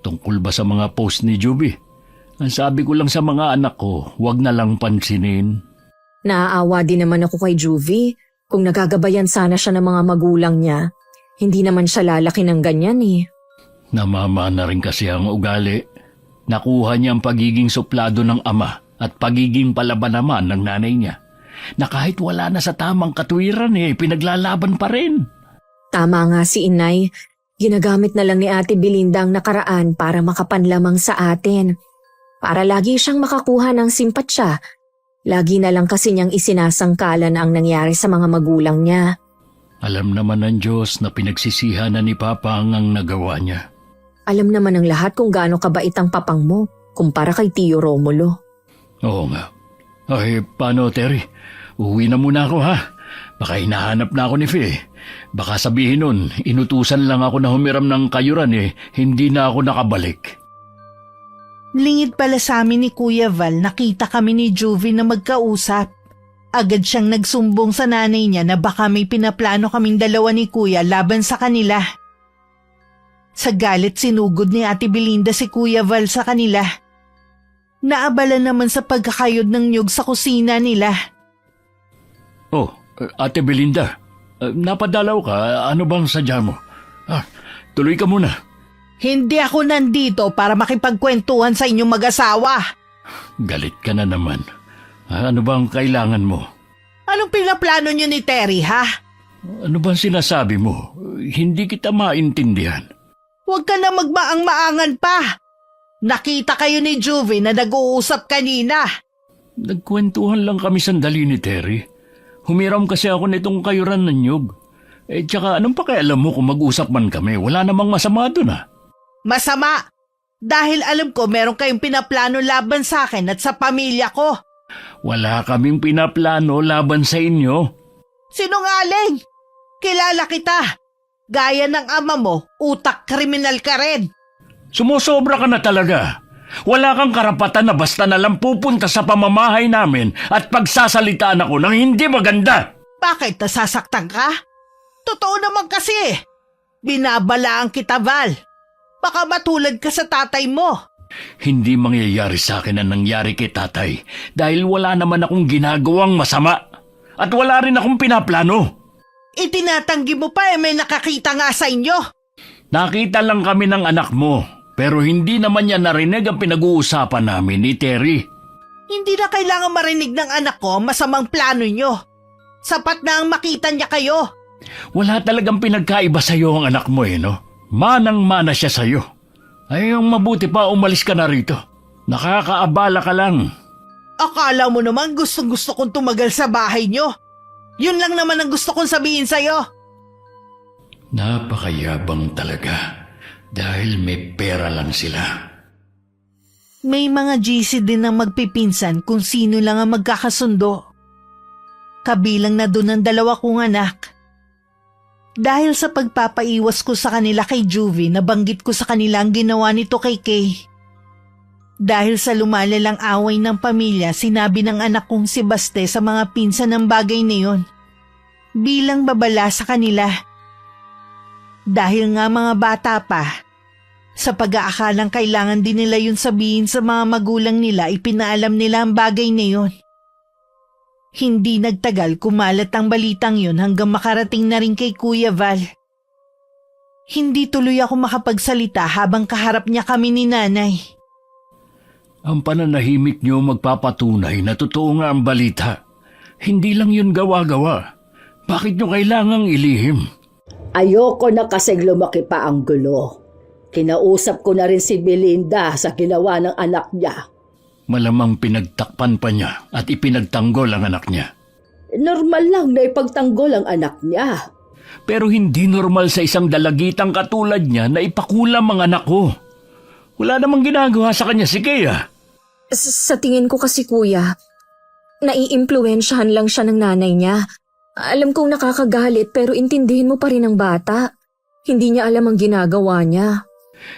Tungkol ba sa mga post ni Juby? Ang sabi ko lang sa mga anak ko, huwag na lang pansinin. Naaawa din naman ako kay Juvie. Kung nagagabayan sana siya ng mga magulang niya, hindi naman siya lalaki ng ganyan eh. Namamana rin kasi ang ugali. Nakuha niya ang pagiging suplado ng ama at pagiging palaban naman ng nanay niya. Na kahit wala na sa tamang katwiran pinaglalaban pa rin. Tama nga si Inay. Ginagamit na lang ni Ate Belinda ang nakaraan para makapanlamang sa atin. Para lagi siyang makakuha ng simpatsya. Lagi na lang kasi niyang isinasangkalan ang nangyari sa mga magulang niya. Alam naman ng Diyos na pinagsisihan na ni Papa ang nagawa niya. Alam naman ng lahat kung gaano kabait ang papang mo kumpara kay Tio Romulo. Oo nga. Ay, paano Terry? Uwi na muna ako ha. Baka hinahanap na ako ni Faye. Baka sabihin nun, inutusan lang ako na humiram ng kayuran hindi na ako nakabalik. Lingid pala sa amin ni Kuya Val, nakita kami ni Juvie na magkausap. Agad siyang nagsumbong sa nanay niya na baka may pinaplano kaming dalawa ni Kuya laban sa kanila. Sa galit sinugod ni Ate Belinda si Kuya Val sa kanila. Naabala naman sa pagkakayod ng niyog sa kusina nila. Oh, Ate Belinda, napadalaw ka. Ano bang sadya mo? Tuloy ka muna. Hindi ako nandito para makipagkwentuhan sa inyong mag-asawa. Galit ka na naman. Ano bang kailangan mo? Anong pinaplano niyo ni Terry, ha? Ano bang sinasabi mo? Hindi kita maintindihan. Huwag ka na magmaang-maangan pa. Nakita kayo ni Juvie na nag-uusap kanina. Nagkwentuhan lang kami sandali ni Terry. Humiram kasi ako nitong kayuran ng nyug. Tsaka anong pakialam mo kung mag-usap man kami? Wala namang masama doon Masama. Dahil alam ko meron kayong pinaplano laban sa akin at sa pamilya ko. Wala kaming pinaplano laban sa inyo. Sinungaling! Kilala kita. Gaya ng ama mo, utak kriminal ka rin. Sumusobra ka na talaga. Wala kang karapatan na basta na lang pupunta sa pamamahay namin at pagsasalitaan ako ng hindi maganda. Bakit nasasaktan ka? Totoo naman kasi. Binabalaan kita, Val. Baka matulad ka sa tatay mo. Hindi mangyayari sa akin ang nangyari kay tatay dahil wala naman akong ginagawang masama at wala rin akong pinaplano. Itinatanggi mo pa may nakakita nga sa inyo. Nakita lang kami ng anak mo pero hindi naman niya narinig ang pinag-uusapan namin ni Terry. Hindi na kailangan marinig ng anak ko ang masamang plano nyo. Sapat na ang makita niya kayo. Wala talagang pinagkaiba sa'yo ang anak mo no? Manang-mana siya sa'yo. Ay, ang mabuti pa umalis ka na rito. Nakakaabala ka lang. Akala mo naman gustong-gusto kong tumagal sa bahay nyo. Yun lang naman ang gusto kong sabihin sa'yo. Napakayabang talaga dahil may pera lang sila. May mga GC din ang magpipinsan kung sino lang ang magkakasundo. Kabilang na doon ang dalawa kong anak. Dahil sa pagpapaiwas ko sa kanila kay Juvie, nabanggit ko sa kanila ang ginawa nito kay Kay. Dahil sa lumalalang away ng pamilya, sinabi ng anak kong si Baste sa mga pinsan ng bagay na yun. Bilang babala sa kanila. Dahil nga mga bata pa, sa pag-aakalang kailangan din nila yun sabihin sa mga magulang nila, ipinaalam nila ang bagay na yun. Hindi nagtagal kumalat ang balitang yun hanggang makarating na rin kay Kuya Val. Hindi tuloy ako makapagsalita habang kaharap niya kami ni Nanay. Ang pananahimik niyo magpapatunay na totoo nga ang balita. Hindi lang yun gawa-gawa. Bakit niyo kailangang ilihim? Ayoko na kasing lumaki pa ang gulo. Kinausap ko na rin si Belinda sa ginawa ng anak niya. Malamang pinagtakpan pa niya at ipinagtanggol ang anak niya. Normal lang na ipagtanggol ang anak niya. Pero hindi normal sa isang dalagitang katulad niya na ipakulam ang anak ko. Wala namang ginagawa sa kanya si Kea. Sa tingin ko kasi kuya, naiimpluwensyahan lang siya ng nanay niya. Alam kong nakakagalit pero intindihin mo pa rin ang bata. Hindi niya alam ang ginagawa niya.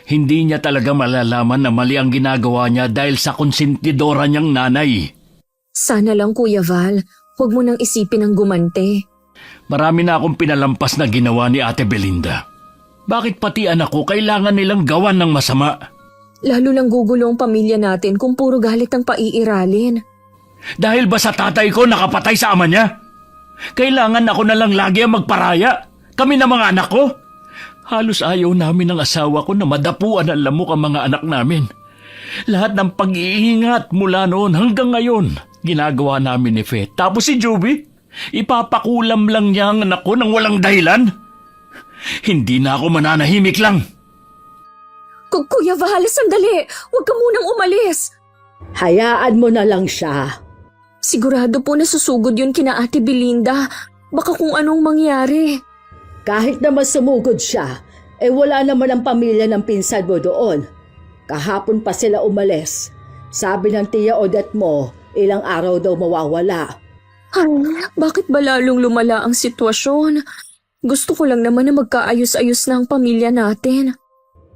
Hindi niya talaga malalaman na mali ang ginagawa niya dahil sa konsentidora niyang nanay. Sana lang Kuya Val, huwag mo nang isipin ang gumante. Marami na akong pinalampas na ginawa ni Ate Belinda. Bakit pati anak ko kailangan nilang gawan ng masama? Lalo lang gugulo ang pamilya natin kung puro galit ang paiiralin. Dahil ba sa tatay ko nakapatay sa ama niya? Kailangan ako na lang lagi ang magparaya. Kami na mga anak ko. Halos ayaw namin ng asawa ko na madapuan ang lamok ang mga anak namin. Lahat ng pag-iingat mula noon hanggang ngayon, ginagawa namin ni Fe. Tapos si Joby, ipapakulam lang niya ang anak ko ng walang dahilan. Hindi na ako mananahimik lang. Kuya Val, sandali! Huwag ka munang umalis! Hayaan mo na lang siya. Sigurado po na susugod yun kina Ate Belinda. Baka kung anong mangyari. Kahit naman sumugod siya, wala naman ang pamilya ng pinsan mo doon. Kahapon pa sila umalis. Sabi ng tiya Odette mo, ilang araw daw mawawala. Ay, bakit ba lalong lumala ang sitwasyon? Gusto ko lang naman na magkaayos-ayos na ang pamilya natin.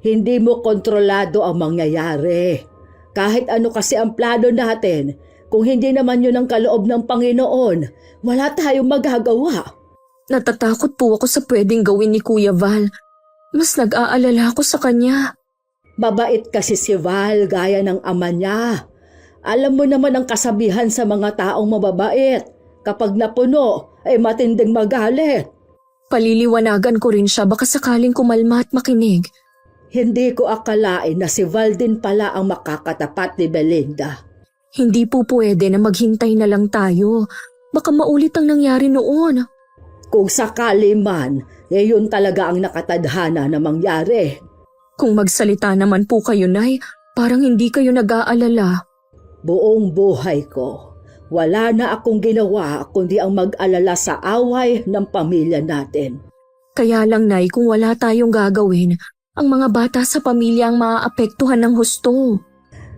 Hindi mo kontrolado ang mangyayari. Kahit ano kasi ang plano natin, kung hindi naman yun ang kaloob ng Panginoon, wala tayong magagawa. Natatakot po ako sa pwedeng gawin ni Kuya Val. Mas nag-aalala ako sa kanya. Mabait kasi si Val gaya ng ama niya. Alam mo naman ang kasabihan sa mga taong mababait. Kapag napuno, ay matinding magalit. Paliliwanagan ko rin siya baka sakaling kumalma at makinig. Hindi ko akalain na si Val din pala ang makakatapat ni Belinda. Hindi po pwede na maghintay na lang tayo. Baka maulit ang nangyari noon. Kung sakali man, yun talaga ang nakatadhana na mangyari. Kung magsalita naman po kayo, Nay, parang hindi kayo nag-aalala. Buong buhay ko, wala na akong ginawa kundi ang mag-alala sa away ng pamilya natin. Kaya lang, Nay, kung wala tayong gagawin, ang mga bata sa pamilya ang maaapektuhan ng husto.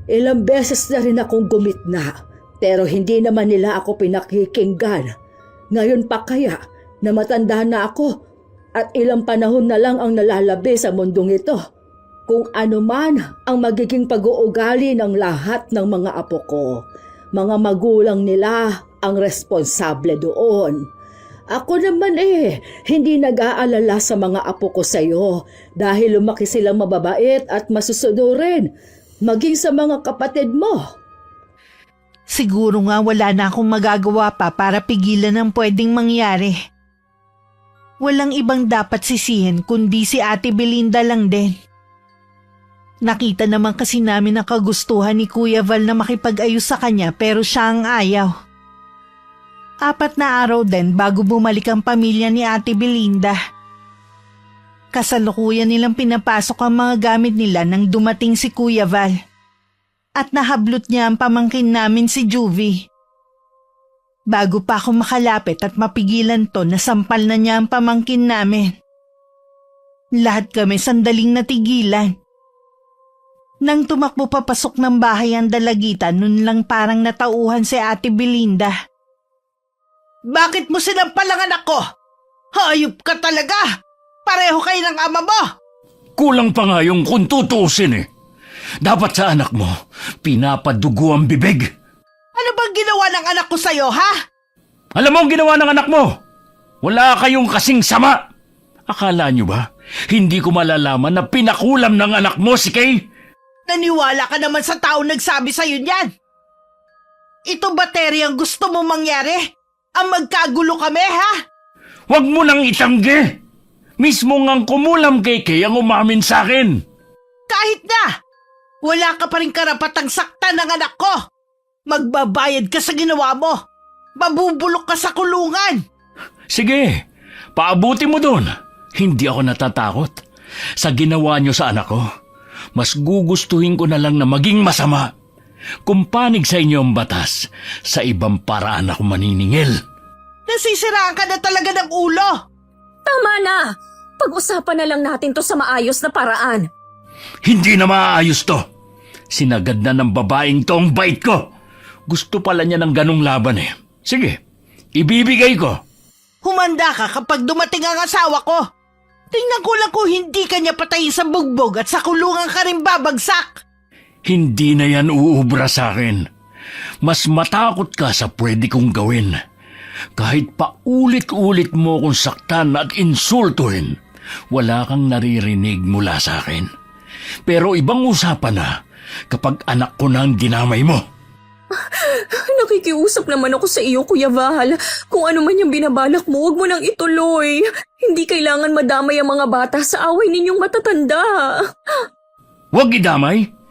Ilang beses na rin akong gumitna, pero hindi naman nila ako pinakikinggan. Ngayon pa kaya na matanda na ako at ilang panahon na lang ang nalalabi sa mundong ito. Kung ano man ang magiging pag-uugali ng lahat ng mga apo ko, mga magulang nila ang responsable doon. Ako naman hindi nag-aalala sa mga apo ko sa iyo dahil lumaki silang mababait at masusunurin, maging sa mga kapatid mo. Siguro nga wala na akong magagawa pa para pigilan ang pwedeng mangyari. Walang ibang dapat sisihin kundi si Ate Belinda lang din. Nakita naman kasi namin ang kagustuhan ni Kuya Val na makipag-ayos sa kanya pero siya ang ayaw. 4 na araw din bago bumalik ang pamilya ni Ate Belinda. Kasalukuyan nilang pinapasok ang mga gamit nila nang dumating si Kuya Val. At nahablot niya ang pamangkin namin si Juvie. Bago pa ako makalapit at mapigilan to, nasampal na niya ang pamangkin namin. Lahat kami sandaling natigilan. Nang tumakbo papasok ng bahay ang dalagitan, nun lang parang natauhan si Ate Belinda. Bakit mo sinampal ang anak ko? Hayop ka talaga! Pareho kayo ng ama mo! Kulang pa nga yung kung tutuusin. Dapat sa anak mo, pinapadugo ang bibig. Ano bang ginawa ng anak ko sa'yo, ha? Alam mo ang ginawa ng anak mo? Wala kayong kasing sama. Akala niyo ba, hindi ko malalaman na pinakulam ng anak mo si Kay? Naniwala ka naman sa taong nagsabi sa'yo niyan. Ito ba, Terry, ang gusto mo mangyari? Ang magkagulo kami, ha? Huwag mo nang itanggi. Mismo ngang kumulam kay Kay ang umamin sa akin. Kahit na! Wala ka pa rin karapatang saktan ng anak ko! Magbabayad ka sa ginawa mo! Mabubulok ka sa kulungan! Sige, paabuti mo doon. Hindi ako natatakot. Sa ginawa niyo sa anak ko, mas gugustuhin ko na lang na maging masama. Kung panig sa inyo ang batas, sa ibang paraan ako maniningil. Nasisiraan ka na talaga ng ulo! Tama na! Pag-usapan na lang natin to sa maayos na paraan. Hindi na maaayos to. Sinagad na ng babaeng to ang bait ko. Gusto pala niya ng ganong laban Sige, ibibigay ko. Humanda ka kapag dumating ang asawa ko. Tingnan ko lang kung hindi ka niya patayin sa bugbog at sa kulungan ka rin babagsak. Hindi na yan uubra sa akin. Mas matakot ka sa pwede kong gawin. Kahit pa ulit-ulit mo kong saktan at insultuhin, wala kang naririnig mula sa akin. Pero ibang usapan na kapag anak ko na ang dinamay mo. Nakikiusap naman ako sa iyo, Kuya Val. Kung ano man yung binabalak mo, huwag mo nang ituloy. Hindi kailangan madamay ang mga bata sa away ninyong matatanda. Huwag idamay.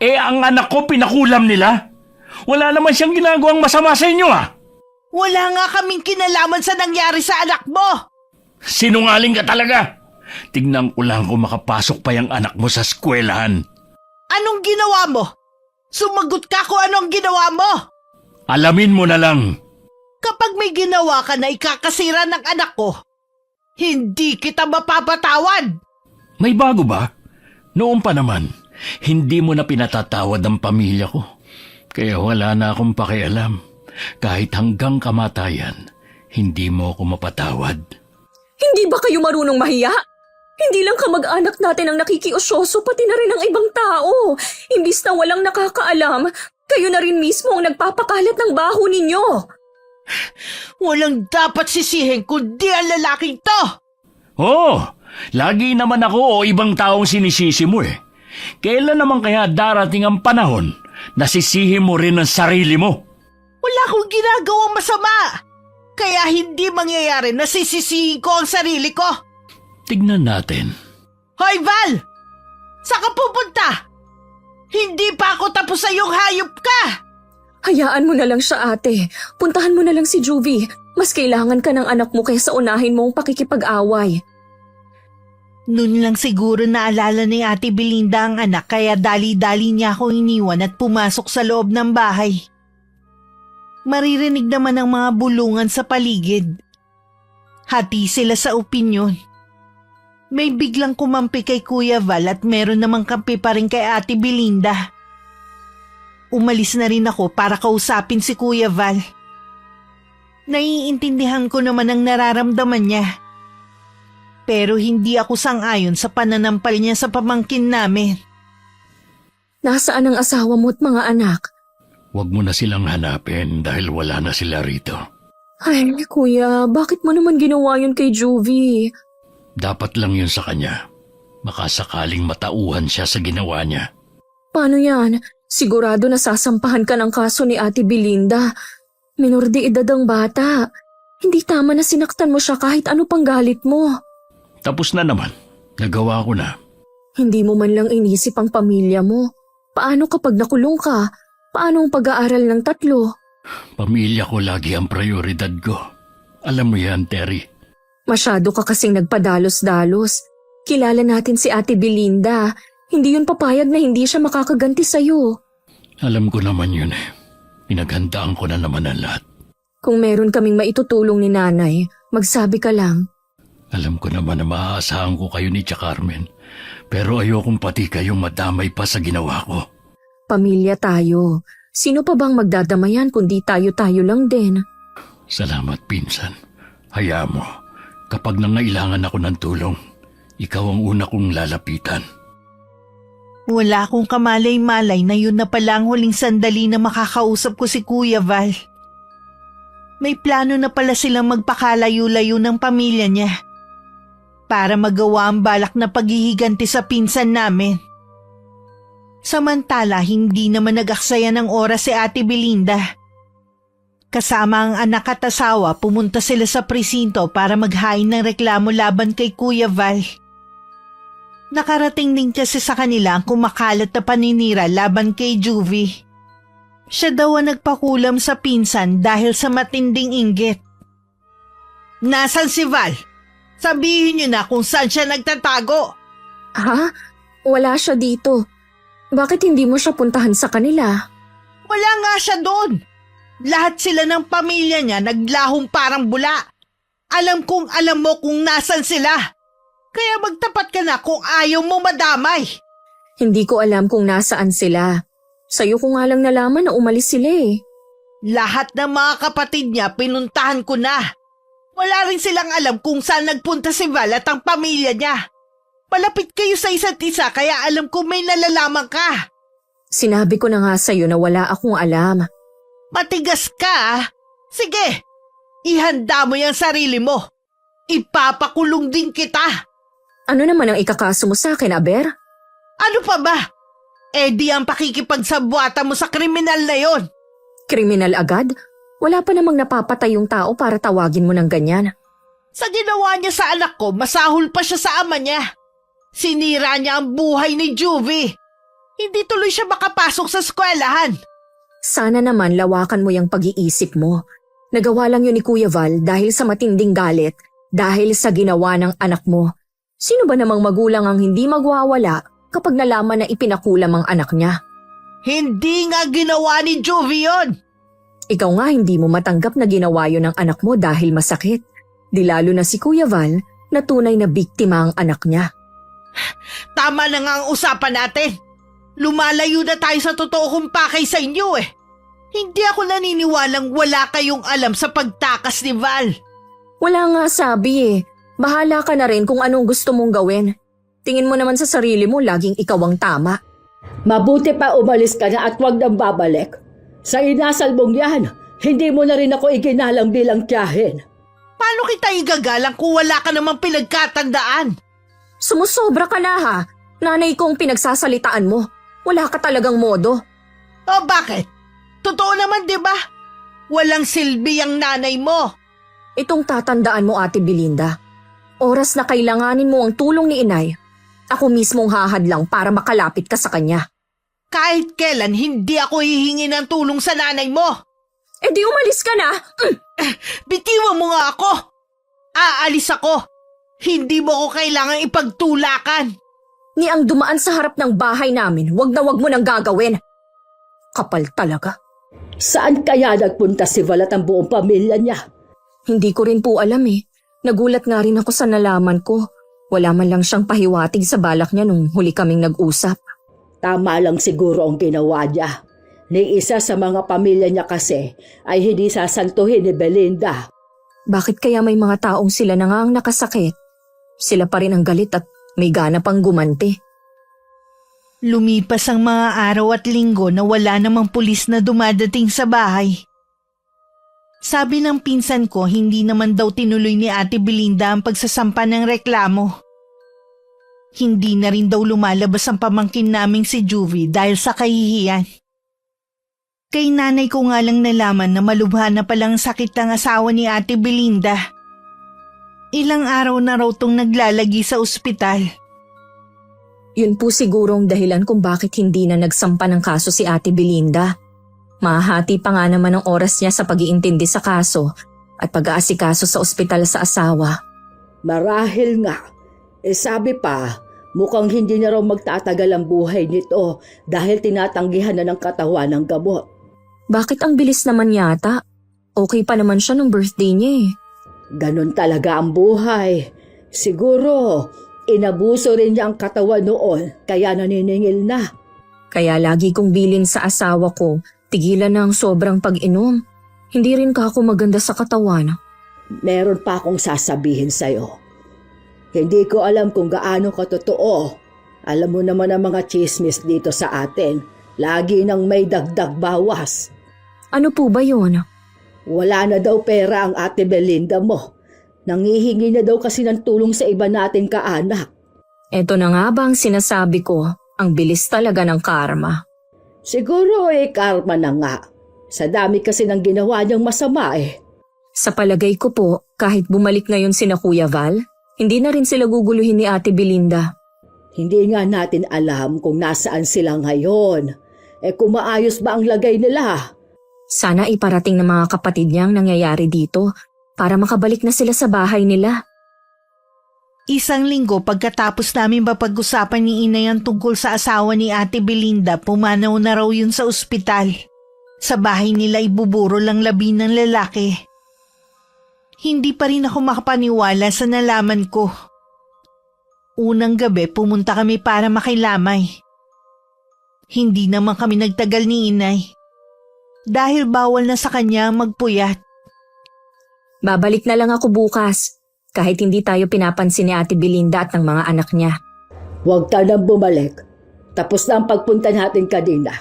Ang anak ko pinakulam nila. Wala naman siyang ginagawang masama sa inyo Wala nga kaming kinalaman sa nangyari sa anak mo. Sinungaling ka talaga. Tignan ko lang kung makapasok pa yung anak mo sa eskwelahan. Anong ginawa mo? Sumagot ka kung anong ginawa mo. Alamin mo na lang. Kapag may ginawa ka na ikakasira ng anak ko, hindi kita mapapatawad. May bago ba? Noon pa naman, hindi mo na pinatatawad ang pamilya ko. Kaya wala na akong pakialam. Kahit hanggang kamatayan, hindi mo ako mapatawad. Hindi ba kayo marunong mahiya? Hindi lang kamag-anak natin ang nakikiusyoso, pati na rin ang ibang tao. Imbis na walang nakakaalam, kayo na rin mismo ang nagpapakalat ng baho ninyo. Walang dapat sisihin kundi ang lalaking to. Lagi naman ako o ibang taong sinisisi mo Kailan naman kaya darating ang panahon na sisihin mo rin ang sarili mo? Wala akong ginagawang masama. Kaya hindi mangyayari na sisisihin ko ang sarili ko. Tignan natin. Hoy, Val! Saan ka pupunta? Hindi pa ako tapos sa iyong hayop ka! Hayaan mo na lang siya, ate. Puntahan mo na lang si Juvie. Mas kailangan ka ng anak mo kaysa unahin mo ang pakikipag-away. Noon lang siguro naalala ni Ate Belinda ang anak kaya dali-dali niya ako iniwan at pumasok sa loob ng bahay. Maririnig naman ang mga bulungan sa paligid. Hati sila sa opinyon. May biglang kumampi kay Kuya Val at meron namang kampi pa rin kay Ate Belinda. Umalis na rin ako para kausapin si Kuya Val. Naiintindihan ko naman ang nararamdaman niya. Pero hindi ako sang-ayon sa pananampal niya sa pamangkin namin. Nasaan ang asawa mo at mga anak? Huwag mo na silang hanapin dahil wala na sila rito. Ay, kuya, bakit mo naman ginawa yun kay Juvie? Dapat lang yun sa kanya. Makasakaling matauhan siya sa ginawa niya. Paano yan? Sigurado na sasampahan ka ng kaso ni Ate Belinda. Minor de edad ang bata. Hindi tama na sinaktan mo siya kahit ano pang galit mo. Tapos na naman. Nagawa ko na. Hindi mo man lang inisip ang pamilya mo. Paano kapag nakulong ka? Paano ang pag-aaral ng 3? Pamilya ko lagi ang prioridad ko. Alam mo yan, Terry. Masyado ka kasing nagpadalos-dalos. Kilala natin si Ate Belinda. Hindi yun papayag na hindi siya makakaganti sa'yo. Alam ko naman yun Pinaghandaan ko na naman ang lahat. Kung meron kaming maitutulong ni nanay, magsabi ka lang. Alam ko naman na maaasahan ko kayo ni Tia Carmen. Pero ayokong pati kayong madamay pa sa ginawa ko. Pamilya tayo. Sino pa bang magdadamayan kundi tayo-tayo lang din? Salamat, pinsan. Hayaan mo. Kapag nangailangan ako ng tulong, ikaw ang una kong lalapitan. Wala akong kamalay-malay na yun na pala ang huling sandali na makakausap ko si Kuya Val. May plano na pala silang magpakalayo-layo ng pamilya niya para magawa ang balak na paghihiganti sa pinsan namin. Samantala, hindi naman nag-aksaya ng oras si Ate Belinda. Kasama ang anak at asawa, pumunta sila sa presinto para maghain ng reklamo laban kay Kuya Val. Nakarating din kasi sa kanila ang kumakalat na paninira laban kay Juvie. Siya daw ang nagpakulam sa pinsan dahil sa matinding inggit. Nasaan si Val? Sabihin niyo na kung saan siya nagtatago. Ha? Wala siya dito. Bakit hindi mo siya puntahan sa kanila? Wala nga siya doon. Lahat sila ng pamilya niya naglahong parang bula. Alam kong alam mo kung nasan sila. Kaya magtapat ka na kung ayaw mo madamay. Hindi ko alam kung nasaan sila. Sa'yo ko nga lang nalaman na umalis sila Lahat ng mga kapatid niya pinuntahan ko na. Wala rin silang alam kung saan nagpunta si Val at ang pamilya niya. Malapit kayo sa isa't isa kaya alam ko may nalalaman ka. Sinabi ko na nga sa'yo na wala akong alam. Matigas ka, ah. Sige, ihanda mo yung sarili mo. Ipapakulong din kita. Ano naman ang ikakaso mo sa akin, Aber? Ano pa ba? Di ang pakikipagsabwata mo sa kriminal na yon. Kriminal agad? Wala pa namang napapatay yung tao para tawagin mo ng ganyan. Sa ginawa niya sa anak ko, masahol pa siya sa ama niya. Sinira niya ang buhay ni Juvie. Hindi tuloy siya makapasok sa eskwelahan. Sana naman lawakan mo yung pag-iisip mo. Nagawa lang yun ni Kuya Val dahil sa matinding galit, dahil sa ginawa ng anak mo. Sino ba namang magulang ang hindi magwawala kapag nalaman na ipinakulam ang anak niya? Hindi nga ginawa ni Juvie yun. Ikaw nga hindi mo matanggap na ginawa yun ng anak mo dahil masakit. Di lalo na si Kuya Val na tunay na biktima ang anak niya. Tama na nga ang usapan natin. Lumalayo na tayo sa totoo kong pakay sa inyo eh. Hindi ako naniniwalang wala kayong alam sa pagtakas ni Val. Wala nga sabi eh. Bahala ka na rin kung anong gusto mong gawin. Tingin mo naman sa sarili mo laging ikaw ang tama. Mabuti pa umalis ka na at huwag nang babalik. Sa inasal mong yan, hindi mo na rin ako iginalang bilang tiyahin. Paano kita igagalang kung wala ka namang pinagkatandaan? Sumusobra ka na ha. Nanay kong pinagsasalitaan mo. Wala ka talagang modo. O bakit? Totoo naman, di ba? Walang silbi ang nanay mo. Itong tatandaan mo, Ate Belinda. Oras na kailanganin mo ang tulong ni inay, ako mismong hahadlang para makalapit ka sa kanya. Kahit kailan, hindi ako hihingi ng tulong sa nanay mo. Eh di umalis ka na. Bitiwan mo nga ako. Aalis ako. Hindi mo ko kailangang ipagtulakan. Ni ang dumaan sa harap ng bahay namin, wag na wag mo nang gagawin. Kapal talaga. Saan kaya nagpunta si Val at ang buong pamilya niya? Hindi ko rin po alam eh. Nagulat nga rin ako sa nalaman ko. Wala man lang siyang pahiwatig sa balak niya nung huli kaming nag-usap. Tama lang siguro ang ginawa niya. Ni isa sa mga pamilya niya kasi ay hindi sasantuhin ni Belinda. Bakit kaya may mga taong sila na nga ang nakasakit? Sila pa rin ang galit at may gana pang gumanti. Lumipas ang mga araw at linggo na wala namang pulis na dumadating sa bahay. Sabi ng pinsan ko, hindi naman daw tinuloy ni Ate Belinda ang pagsasampa ng reklamo. Hindi na rin daw lumalabas ang pamangkin naming si Juvie dahil sa kahihiyan. Kay nanay ko nga lang nalaman na malubha na palang sakit ng asawa ni Ate Belinda. Ilang araw na raw tong naglalagi sa ospital. Yun po siguro ang dahilan kung bakit hindi na nagsampa ng kaso si Ate Belinda. Mahati pa nga naman ang oras niya sa pag-iintindi sa kaso at pag-aasikaso sa ospital sa asawa. Marahil nga. Sabi pa, mukhang hindi na raw magtatagal ang buhay nito dahil tinatanggihan na ng katawan ng gamot. Bakit ang bilis naman yata? Okay pa naman siya nung birthday niya eh. Ganon talaga ang buhay. Siguro, inabuso rin niya ang katawan noon kaya naniningil na. Kaya lagi kong bilin sa asawa ko, tigilan na ang sobrang pag-inom. Hindi rin ka ako maganda sa katawan. Meron pa akong sasabihin sa'yo. Hindi ko alam kung gaano katotoo. Alam mo naman ang mga chismis dito sa atin. Lagi nang may dagdag bawas. Ano po ba yun? Wala na daw pera ang Ate Belinda mo. Nangihingi na daw kasi ng tulong sa iba nating kaanak. Eto na nga ba ang sinasabi ko? Ang bilis talaga ng karma. Siguro karma na nga. Sa dami kasi ng ginawa niyang masama eh. Sa palagay ko po, kahit bumalik ngayon sina Kuya Val, hindi na rin sila guguluhin ni Ate Belinda. Hindi nga natin alam kung nasaan sila ngayon. Kung maayos ba ang lagay nila? Sana iparating ng mga kapatid niya ang nangyayari dito para makabalik na sila sa bahay nila. Isang linggo pagkatapos namin mapag-usapan ni Inay ang tungkol sa asawa ni Ate Belinda, pumanaw na raw yun sa ospital. Sa bahay nila ibuburo lang labi ng lalaki. Hindi pa rin ako makapaniwala sa nalaman ko. Unang gabi pumunta kami para makilamay. Hindi naman kami nagtagal ni Inay. Dahil bawal na sa kanya magpuyat. Babalik na lang ako bukas, kahit hindi tayo pinapansin ni Ate Belinda at ng mga anak niya. Huwag ka nang bumalik. Tapos na ang pagpunta natin kanina.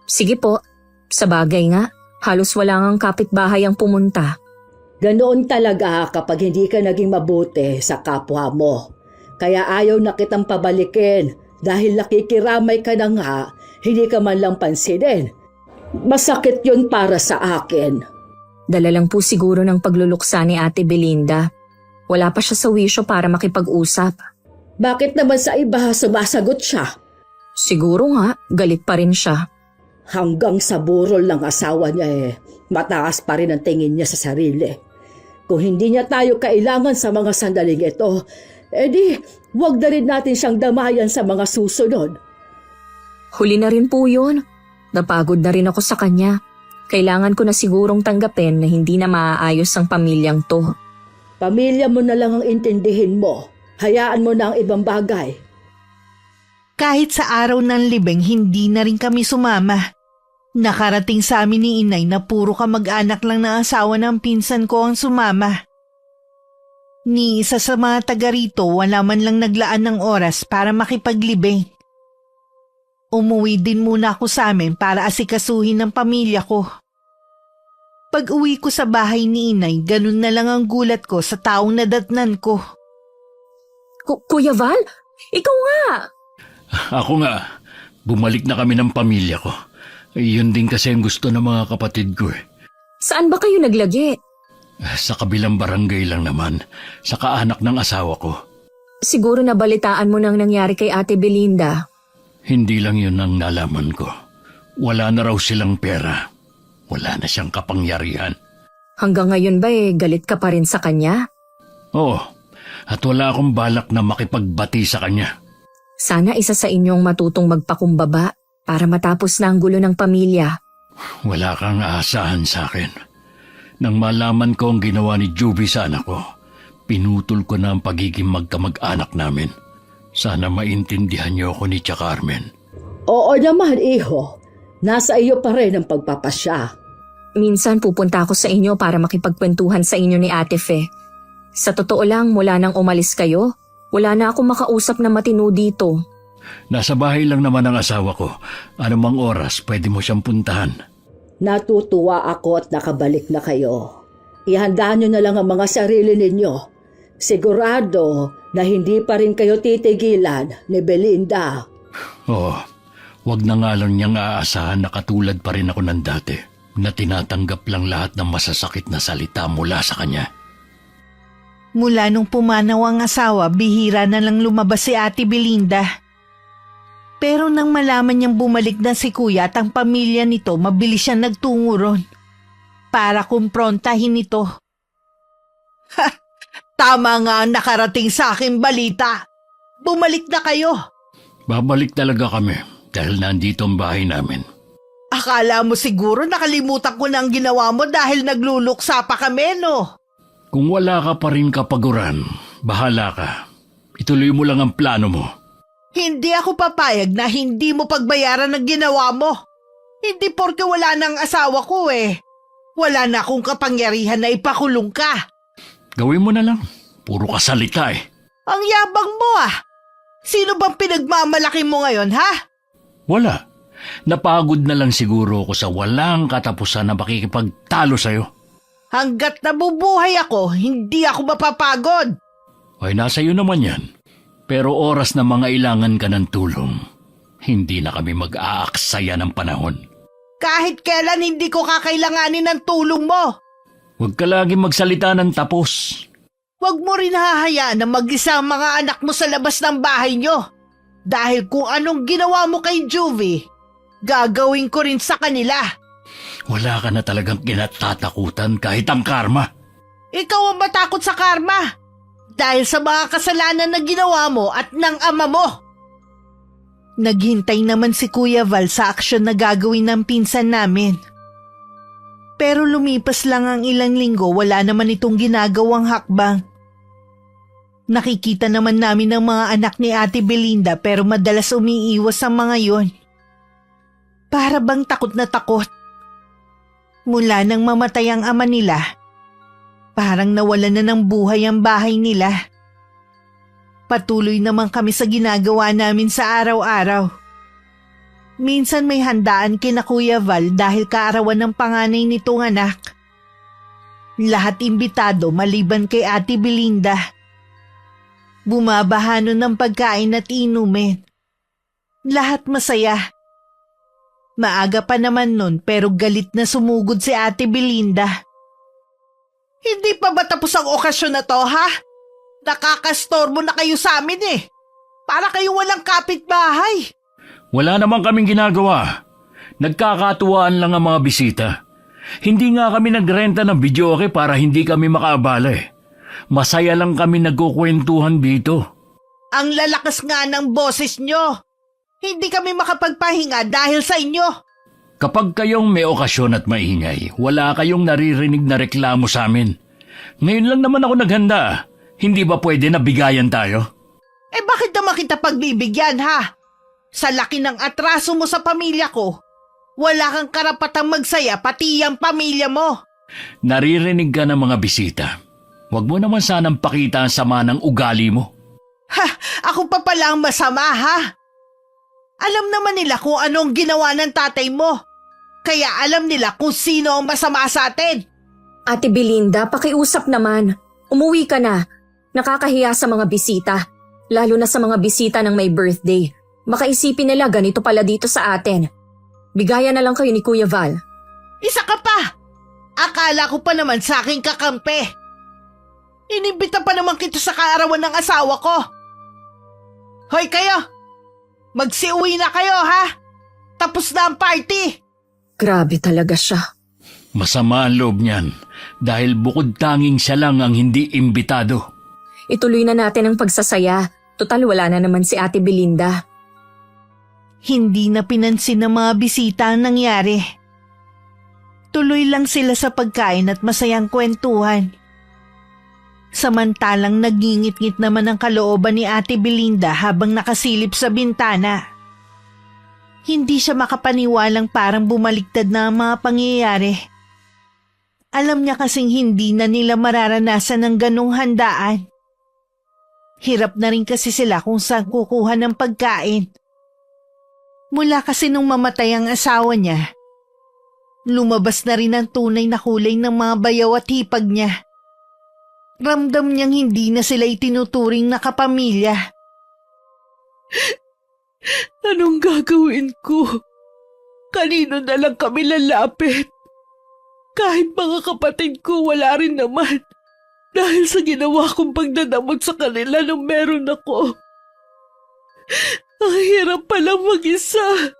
Sige po, sa bagay nga, halos wala ngang kapitbahay ang pumunta. Ganoon talaga kapag hindi ka naging mabuti sa kapwa mo. Kaya ayaw na kitang pabalikin dahil nakikiramay ka na nga, hindi ka man lang pansinin. Masakit yun para sa akin. Dala lang po siguro ng pagluluksa ni Ate Belinda. Wala pa siya sa wisyo para makipag-usap. Bakit naman sa iba sumasagot siya? Siguro nga, galit pa rin siya. Hanggang sa burol ng asawa niya mataas pa rin ang tingin niya sa sarili. Kung hindi niya tayo kailangan sa mga sandaling ito, edi wag na rin natin siyang damayan sa mga susunod. Huli na rin po yun. Napagod na rin ako sa kanya. Kailangan ko na sigurong tanggapin na hindi na maaayos ang pamilyang to. Pamilya mo na lang ang intindihin mo. Hayaan mo na ang ibang bagay. Kahit sa araw ng libing, hindi na rin kami sumama. Nakarating sa amin ni inay na puro kamag-anak lang ng asawa ng pinsan ko ang sumama. Ni isa sa mga taga rito, wala man lang naglaan ng oras para makipaglibing. Umuwi din muna ako sa amin para asikasuhin ng pamilya ko. Pag uwi ko sa bahay ni inay, ganun na lang ang gulat ko sa taong nadatnan ko. Kuya Val, ikaw nga! Ako nga, bumalik na kami ng pamilya ko. Yun din kasi ang gusto ng mga kapatid ko eh. Saan ba kayo naglagi? Sa kabilang barangay lang naman, sa kaanak ng asawa ko. Siguro nabalitaan mo nang nangyari kay Ate Belinda. Hindi lang yun ang nalaman ko. Wala na raw silang pera. Wala na siyang kapangyarihan. Hanggang ngayon ba galit ka pa rin sa kanya? Oo, at wala akong balak na makipagbati sa kanya. Sana isa sa inyong matutong magpakumbaba para matapos na ang gulo ng pamilya. Wala kang aasahan sa akin. Nang malaman ko ang ginawa ni Juvie sa anak ko, pinutol ko na ang pagiging magkamag-anak namin. Sana maintindihan niyo ako ni Tia Carmen. Oo naman, iho. Nasa iyo pa rin ang pagpapasya. Minsan pupunta ako sa inyo para makipagkwentuhan sa inyo ni Ate Fe. Sa totoo lang, mula nang umalis kayo, wala na akong makausap na matino dito. Nasa bahay lang naman ang asawa ko. Anumang oras pwede mo siyang puntahan. Natutuwa ako at nakabalik na kayo. Ihanda nyo na lang ang mga sarili ninyo. Sigurado na hindi pa rin kayo titigilan ni Belinda. Oo, wag na nga lang niyang aasahan na katulad pa rin ako ng dati, na tinatanggap lang lahat ng masasakit na salita mula sa kanya. Mula nung pumanaw ang asawa, bihira na lang lumabas si Ate Belinda. Pero nang malaman niyang bumalik na si Kuya at ang pamilya nito, mabilis siyang nagtungo ron para kumprontahin ito. Ha! Tama nga ang nakarating sa aking balita. Bumalik na kayo. Babalik talaga kami dahil nandito ang bahay namin. Akala mo siguro nakalimutan ko na ang ginawa mo dahil nagluluksa pa kami, no? Kung wala ka pa rin kapaguran, bahala ka. Ituloy mo lang ang plano mo. Hindi ako papayag na hindi mo pagbayaran ng ginawa mo. Hindi porke wala nang asawa ko eh. Wala na akong kapangyarihan na ipakulong ka. Gawin mo na lang. Puro ka salita eh. Ang yabang mo ah. Sino bang pinagmamalaki mo ngayon, ha? Wala. Napagod na lang siguro ako sa walang katapusan na makikipagtalo sa'yo. Hanggat nabubuhay ako, hindi ako mapapagod. Ay, nasa iyo naman yan. Pero oras na mangailangan ka ng tulong, hindi na kami mag-aaksaya ng panahon. Kahit kailan hindi ko kakailanganin ng tulong mo. Huwag ka lagi magsalita ng tapos. Huwag mo rin hahayaan na mag-isa ang mga anak mo sa labas ng bahay nyo. Dahil kung anong ginawa mo kay Juvie, gagawin ko rin sa kanila. Wala ka na talagang kinatatakutan kahit ang karma. Ikaw ang matakot sa karma. Dahil sa mga kasalanan na ginawa mo at ng ama mo. Naghintay naman si Kuya Val sa aksyon na gagawin ng pinsan namin. Pero lumipas lang ang ilang linggo, wala naman itong ginagawang hakbang. Nakikita naman namin ang mga anak ni Ate Belinda pero madalas umiiwas ang mga yon. Para bang takot na takot. Mula nang mamatay ang ama nila, Parang nawalan na ng buhay ang bahay nila. Patuloy naman kami sa ginagawa namin sa araw-araw. Minsan may handaan kina Kuya Val dahil kaarawan ng panganay nitong anak. Lahat imbitado maliban kay Ate Belinda. Bumabahanon ng pagkain at inumin. Lahat masaya. Maaga pa naman nun pero galit na sumugod si Ate Belinda. Hindi pa ba tapos ang okasyon na to, ha? Nakakastorbo na kayo sa amin eh. Para kayo walang kapitbahay. Wala naman kaming ginagawa. Nagkakatuwaan lang ang mga bisita. Hindi nga kami nagrenta ng videoke para hindi kami makaabala eh. Masaya lang kami nagkukwentuhan dito. Ang lalakas nga ng boses nyo. Hindi kami makapagpahinga dahil sa inyo. Kapag kayong may okasyon at maingay, wala kayong naririnig na reklamo sa amin. Ngayon lang naman ako naghanda. Hindi ba pwede na bigayan tayo? Eh bakit naman kita pagbibigyan, ha? Sa laki ng atraso mo sa pamilya ko, wala kang karapatang magsaya pati ang pamilya mo. Naririnig ka ng mga bisita. Huwag mo naman sanang pakita ang sama ng ugali mo. Ha? Ako pa pala ang masama, ha? Alam naman nila kung anong ginawa ng tatay mo. Kaya alam nila kung sino ang masama sa atin. Ate Belinda, pakiusap naman. Umuwi ka na. Nakakahiya sa mga bisita. Lalo na sa mga bisita ng may birthday. Baka isipin nila ganito pala dito sa atin. Bigayan na lang kayo ni Kuya Val. Isa ka pa! Akala ko pa naman sa aking kakampi. Inibita pa naman kita sa kaarawan ng asawa ko. Hoy kayo! Magsiuwi na kayo, ha? Tapos na ang party! Grabe talaga siya. Masama ang loob niyan dahil bukod tanging siya lang ang hindi imbitado. Ituloy na natin ang pagsasaya. Total wala na naman si Ate Belinda. Hindi na pinansin ng mga bisita ang nangyari. Tuloy lang sila sa pagkain at masayang kwentuhan. Samantalang nagingit-ngit naman ang kalooban ni Ate Belinda habang nakasilip sa bintana. Hindi siya makapaniwalang parang bumaliktad na ang mga pangyayari. Alam niya kasing hindi na nila mararanasan ng ganong handaan. Hirap na rin kasi sila kung saan kukuha ng pagkain. Mula kasi nung mamatay ang asawa niya, lumabas na rin ang tunay na kulay ng mga bayaw at hipag niya. Ramdam niyang hindi na sila itinuturing na kapamilya. Anong gagawin ko? Kanino na lang kami lalapit? Kahit mga kapatid ko wala rin naman. Dahil sa ginawa kong pagdadamot sa kanila nung meron ako. Ang hirap palang mag-isa.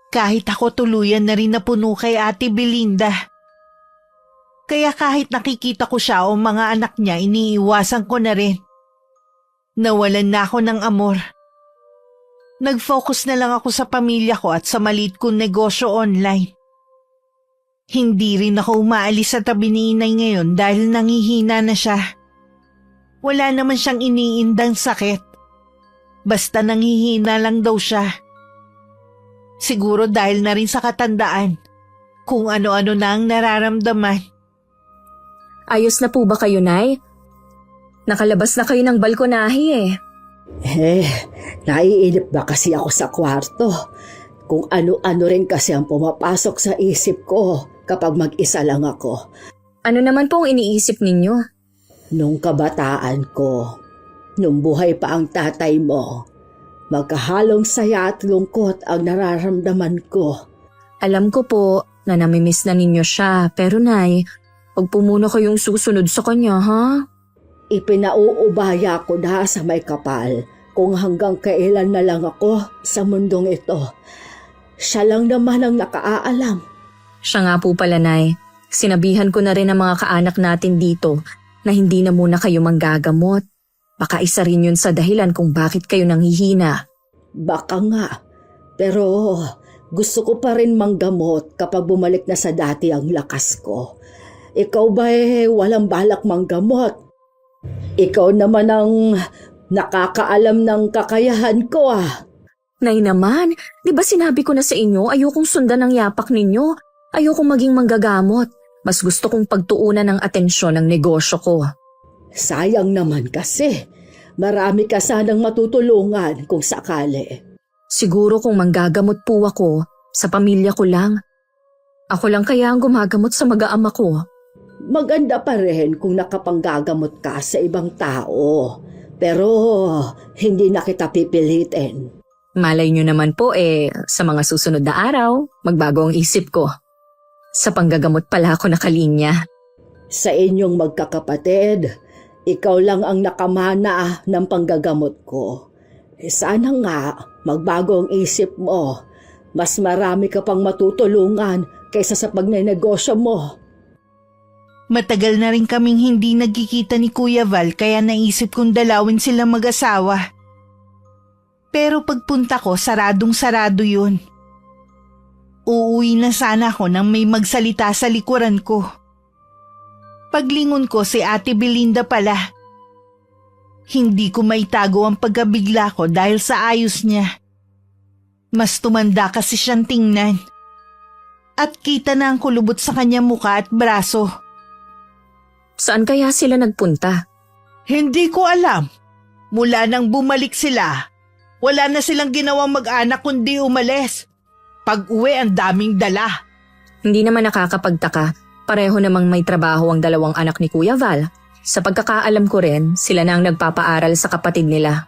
Kahit ako tuluyan na rin napuno kay Ate Belinda. Kaya kahit nakikita ko siya o mga anak niya, iniiwasan ko na rin. Nawalan na ako ng amor. Nag-focus na lang ako sa pamilya ko at sa maliit kong negosyo online. Hindi rin ako umaalis sa tabi ni Inay ngayon dahil nangihina na siya. Wala naman siyang iniindang sakit. Basta nangihina lang daw siya. Siguro dahil na rin sa katandaan, kung ano-ano na ang nararamdaman. Ayos na po ba kayo, Nay? Nakalabas na kayo ng balkonahe eh. Naiinip ba kasi ako sa kwarto? Kung ano-ano rin kasi ang pumapasok sa isip ko kapag mag-isa lang ako. Ano naman pong iniisip ninyo? Nung kabataan ko, nung buhay pa ang tatay mo, magkahalong saya at lungkot ang nararamdaman ko. Alam ko po na namimiss na ninyo siya, pero Nay, huwag po muna kayong susunod sa kanya, ha? Ipinauubaya ko na sa may kapal kung hanggang kailan na lang ako sa mundong ito. Siya lang naman ang nakaalam. Siya nga po pala, Nay. Sinabihan ko na rin ang mga kaanak natin dito na hindi na muna kayo manggagamot. Baka isa rin yun sa dahilan kung bakit kayo nanghihina. Baka nga, pero gusto ko pa rin manggamot kapag bumalik na sa dati ang lakas ko. Ikaw ba walang balak manggamot? Ikaw naman ang nakakaalam ng kakayahan ko ah. Nay naman, di ba sinabi ko na sa inyo ayokong sundan ang yapak ninyo? Ayokong maging manggagamot. Mas gusto kong pagtuunan ng atensyon ng negosyo ko. Sayang naman kasi. Marami ka sanang matutulungan kung sakali. Siguro kung manggagamot po ako, sa pamilya ko lang. Ako lang kaya ang gumagamot sa mag-aama ko. Maganda pa rin kung nakapanggagamot ka sa ibang tao. Pero hindi na kita pipilitin. Malay nyo naman po sa mga susunod na araw, magbago ang isip ko. Sa panggagamot pala ako nakalinya. Sa inyong magkakapatid, ikaw lang ang nakamana ng panggagamot ko. Sana nga magbago ang isip mo. Mas marami ka pang matutulungan kaysa sa pagnenegosyo mo. Matagal na rin kaming hindi nagkikita ni Kuya Val kaya naisip kong dalawin sila mag-asawa. Pero pagpunta ko, saradong-sarado yun. Uuwi na sana ako nang may magsalita sa likuran ko. Paglingon ko si Ate Belinda pala. Hindi ko maitago ang pagkabigla ko dahil sa ayos niya. Mas tumanda kasi siyang tingnan. At kita na ang kulubot sa kanyang muka at braso. Saan kaya sila nagpunta? Hindi ko alam. Mula nang bumalik sila, wala na silang ginawang mag-anak kundi umalis. Pag-uwi ang daming dala. Hindi naman nakakapagtaka. Pareho namang may trabaho ang dalawang anak ni Kuya Val. Sa pagkakaalam ko rin, sila na ang nagpapaaral sa kapatid nila.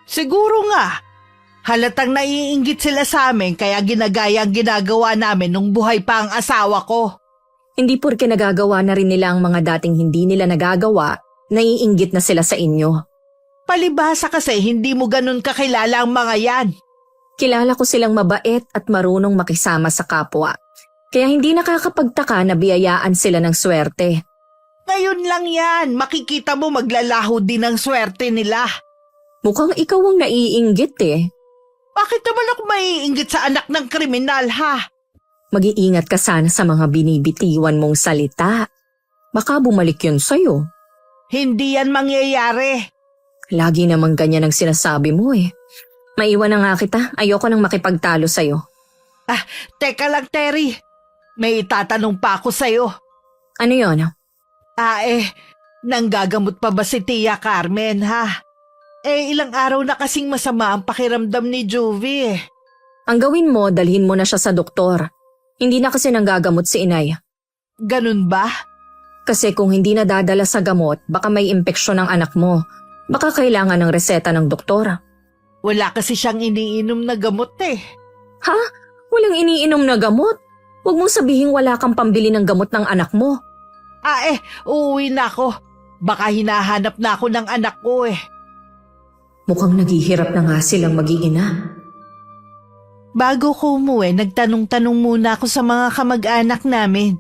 Siguro nga. Halatang naiinggit sila sa amin kaya ginagaya ang ginagawa namin nung buhay pa ang asawa ko. Hindi porke nagagawa na rin nila ang mga dating hindi nila nagagawa, naiinggit na sila sa inyo. Palibhasa kasi hindi mo ganun kakilala ang mga yan. Kilala ko silang mabait at marunong makisama sa kapwa. Kaya hindi nakakapagtaka na biyayaan sila ng swerte. Ngayon lang yan, makikita mo maglalaho din ang swerte nila. Mukhang ikaw ang naiinggit Bakit naman ako maiinggit sa anak ng kriminal ha? Mag-iingat ka sana sa mga binibitiwan mong salita. Baka bumalik yun sa'yo. Hindi yan mangyayari. Lagi namang ganyan ang sinasabi mo Maiwan na nga kita, ayoko nang makipagtalo sa'yo. Teka lang Terry, may itatanong pa ako sa'yo. Ano yon? Nanggagamot pa ba si Tia Carmen ha? Ilang araw na kasing masama ang pakiramdam ni Juvie Ang gawin mo, dalhin mo na siya sa doktor. Hindi na kasi nanggagamot si inay. Ganun ba? Kasi kung hindi na dadala sa gamot, baka may impeksyon ng anak mo. Baka kailangan ng reseta ng doktor. Wala kasi siyang iniinom na gamot Ha? Walang iniinom na gamot? Huwag mong sabihin wala kang pambili ng gamot ng anak mo. Uuwi na ako. Baka hinahanap na ako ng anak ko Mukhang naghihirap na nga silang mag-iina. Bago ko umuwi, nagtanong-tanong muna ako sa mga kamag-anak namin.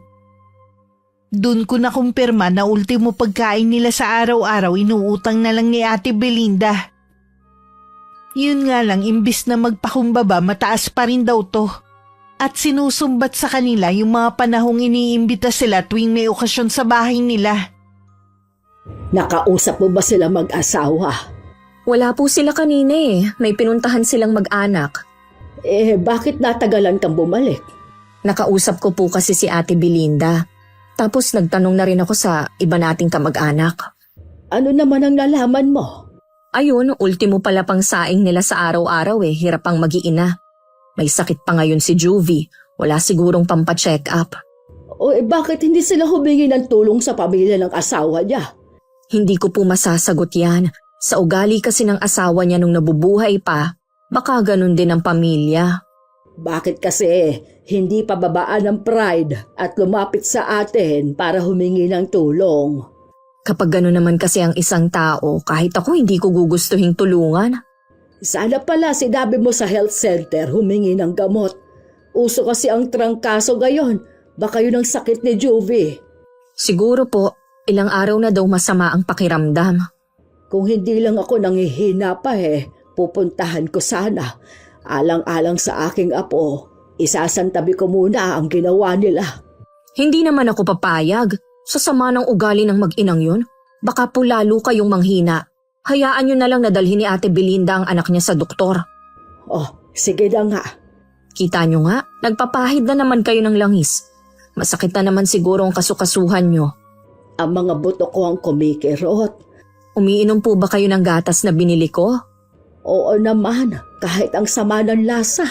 Doon ko nakumpirma na ultimo pagkain nila sa araw-araw inuutang na lang ni Ate Belinda. Yun nga lang, imbis na magpakumbaba, mataas pa rin daw to. At sinusumbat sa kanila yung mga panahong iniimbita sila tuwing may okasyon sa bahay nila. Nakausap mo ba sila mag-asawa? Wala po sila kanina May pinuntahan silang mag-anak. Bakit natagalan kang bumalik? Nakausap ko po kasi si Ate Belinda. Tapos nagtanong na rin ako sa iba nating kamag-anak. Ano naman ang nalaman mo? Ayun, ultimo pala pang saing nila sa araw-araw hirap pang mag-iina. May sakit pa ngayon si Juvie, wala sigurong pampacheck up. Bakit hindi sila humingi ng tulong sa pamilya ng asawa niya? Hindi ko po masasagot yan. Sa ugali kasi ng asawa niya nung nabubuhay pa, baka ganun din ang pamilya. Bakit kasi hindi pababaan ng pride at lumapit sa atin para humingi ng tulong? Kapag gano'n naman kasi ang isang tao, kahit ako hindi ko gugustuhin tulungan. Sana pala sinabi mo sa health center humingi ng gamot. Uso kasi ang trangkaso ngayon. Baka yun ang sakit ni Juvie. Siguro po, ilang araw na daw masama ang pakiramdam. Kung hindi lang ako nangihina pa pupuntahan ko sana. Alang-alang sa aking apo, isasantabi ko muna ang ginawa nila. Hindi naman ako papayag. Sa sama ng ugali ng mag-inang yun, baka po lalo kayong manghina. Hayaan nyo na lang na dalhin ni Ate Belinda ang anak niya sa doktor. Sige na nga. Kita nyo nga, nagpapahid na naman kayo ng langis. Masakit na naman siguro ang kasukasuhan nyo. Ang mga buto ko ang kumikirot. Umiinom po ba kayo ng gatas na binili ko? Oo naman, kahit ang sama ng lasa.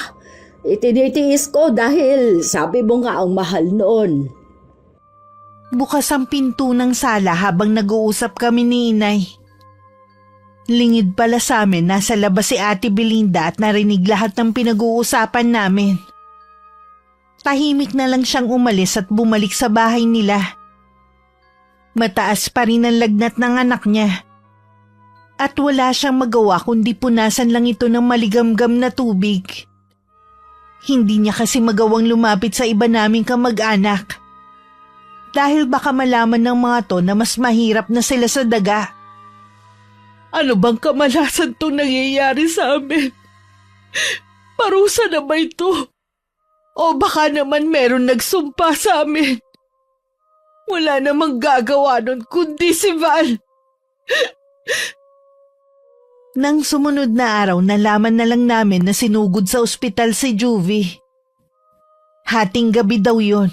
Itinitiis ko dahil sabi mo nga ang mahal noon. Bukas ang pinto ng sala habang nag-uusap kami ni Inay. Lingid pala sa amin, nasa labas si Ate Belinda at narinig lahat ng pinag-uusapan namin. Tahimik na lang siyang umalis at bumalik sa bahay nila. Mataas pa rin ang lagnat ng anak niya. At wala siyang magawa kundi punasan lang ito ng maligamgam na tubig. Hindi niya kasi magawang lumapit sa iba naming kamag-anak. Dahil baka malaman ng mga to na mas mahirap na sila sa daga. Ano bang kamalasan itong nangyayari sa amin? Parusa na ba ito? O baka naman meron nagsumpa sa amin? Wala namang gagawa nun kundi si Val. Nang sumunod na araw, nalaman na lang namin na sinugod sa ospital si Juvie. Hating gabi daw yon.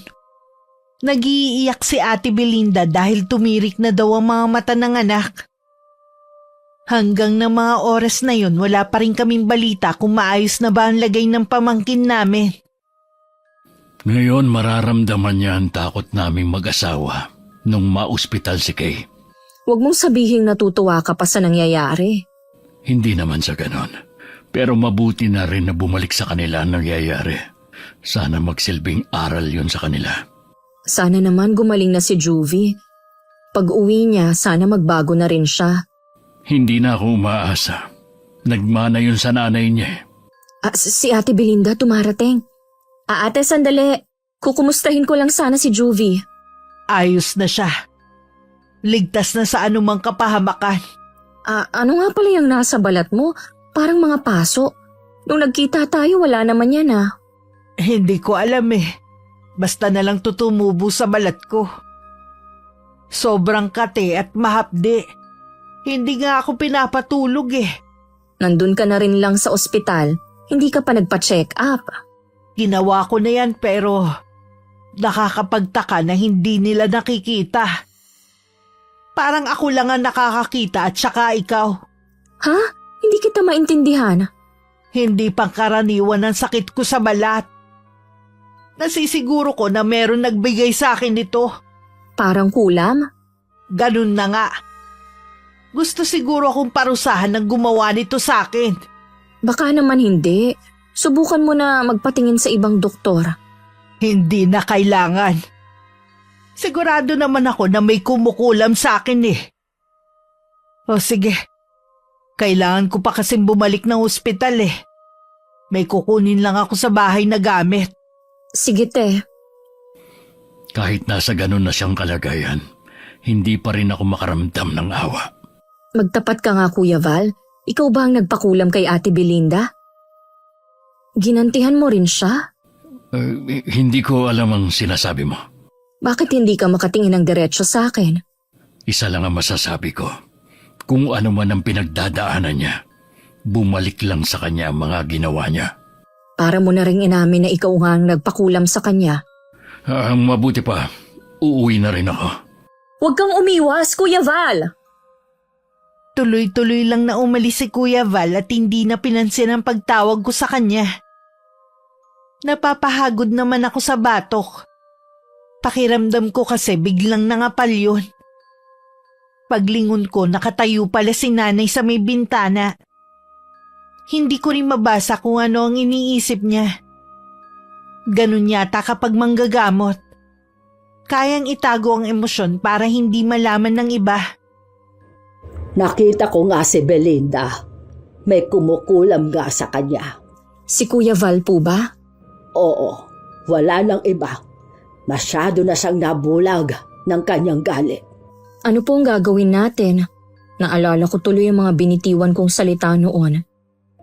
Nag-iiyak si Ate Belinda dahil tumirik na daw ang mga mata ng anak. Hanggang na mga oras na yon, wala pa rin kaming balita kung maayos na ba ang lagay ng pamangkin namin. Ngayon mararamdaman niya ang takot naming mag-asawa nung ma-ospital si Kay. Huwag mong sabihing natutuwa ka pa sa nangyayari. Hindi naman sa ganon. Pero mabuti na rin na bumalik sa kanila ang nangyayari. Sana magsilbing aral yun sa kanila. Sana naman gumaling na si Juvie. Pag uwi niya, sana magbago na rin siya. Hindi na ako umaasa. Nagmana yun sa nanay niya. Si Ate Belinda tumarating. Ate, sandali. Kukumustahin ko lang sana si Juvie. Ayos na siya. Ligtas na sa anumang kapahamakan. Ano nga pala yung nasa balat mo? Parang mga paso. Nung nagkita tayo, wala naman yan Hindi ko alam Basta na lang tutumubo sa balat ko. Sobrang kate at mahapdi. Hindi nga ako pinapatulog Nandun ka na rin lang sa ospital. Hindi ka pa nagpa-check up. Ginawa ko na yan pero nakakapagtaka na hindi nila nakikita. Parang ako lang ang nakakakita at saka ikaw. Ha? Hindi kita maintindihan. Hindi pangkaraniwan ang sakit ko sa balat. Nasisiguro ko na meron nagbigay sa akin nito. Parang kulam? Ganun na nga. Gusto siguro akong parusahan ng gumawa nito sa akin. Baka naman hindi. Subukan mo na magpatingin sa ibang doktor. Hindi na kailangan. Sigurado naman ako na may kumukulam sa akin O sige, kailangan ko pa kasing bumalik ng ospital May kukunin lang ako sa bahay na gamit. Sige te. Kahit nasa ganun na siyang kalagayan, hindi pa rin ako makaramdam ng awa. Magtapat ka nga Kuya Val. Ikaw ba ang nagpakulam kay Ate Belinda? Ginantihan mo rin siya? Hindi ko alam ang sinasabi mo. Bakit hindi ka makatingin ng diretso sa akin? Isa lang ang masasabi ko. Kung ano man ang pinagdadaanan niya, bumalik lang sa kanya ang mga ginawa niya. Para mo na rin inamin na ikaw nga ang nagpakulam sa kanya. Ang mabuti pa, uuwi na rin ako. Huwag kang umiwas, Kuya Val! Tuloy-tuloy lang na umalis si Kuya Val at hindi na pinansin ang pagtawag ko sa kanya. Napapahagod naman ako sa batok. Pakiramdam ko kasi biglang nangapal yun. Paglingon ko, nakatayo pala si nanay sa may bintana. Hindi ko rin mabasa kung ano ang iniisip niya. Ganun yata kapag manggagamot. Kayang itago ang emosyon para hindi malaman ng iba. Nakita ko nga si Belinda. May kumukulam nga sa kanya. Si Kuya Val po ba? Oo, wala nang iba. Masyado na siyang nabulag ng kanyang galit. Ano po ang gagawin natin? Naalala ko tuloy yung mga binitiwan kong salita noon.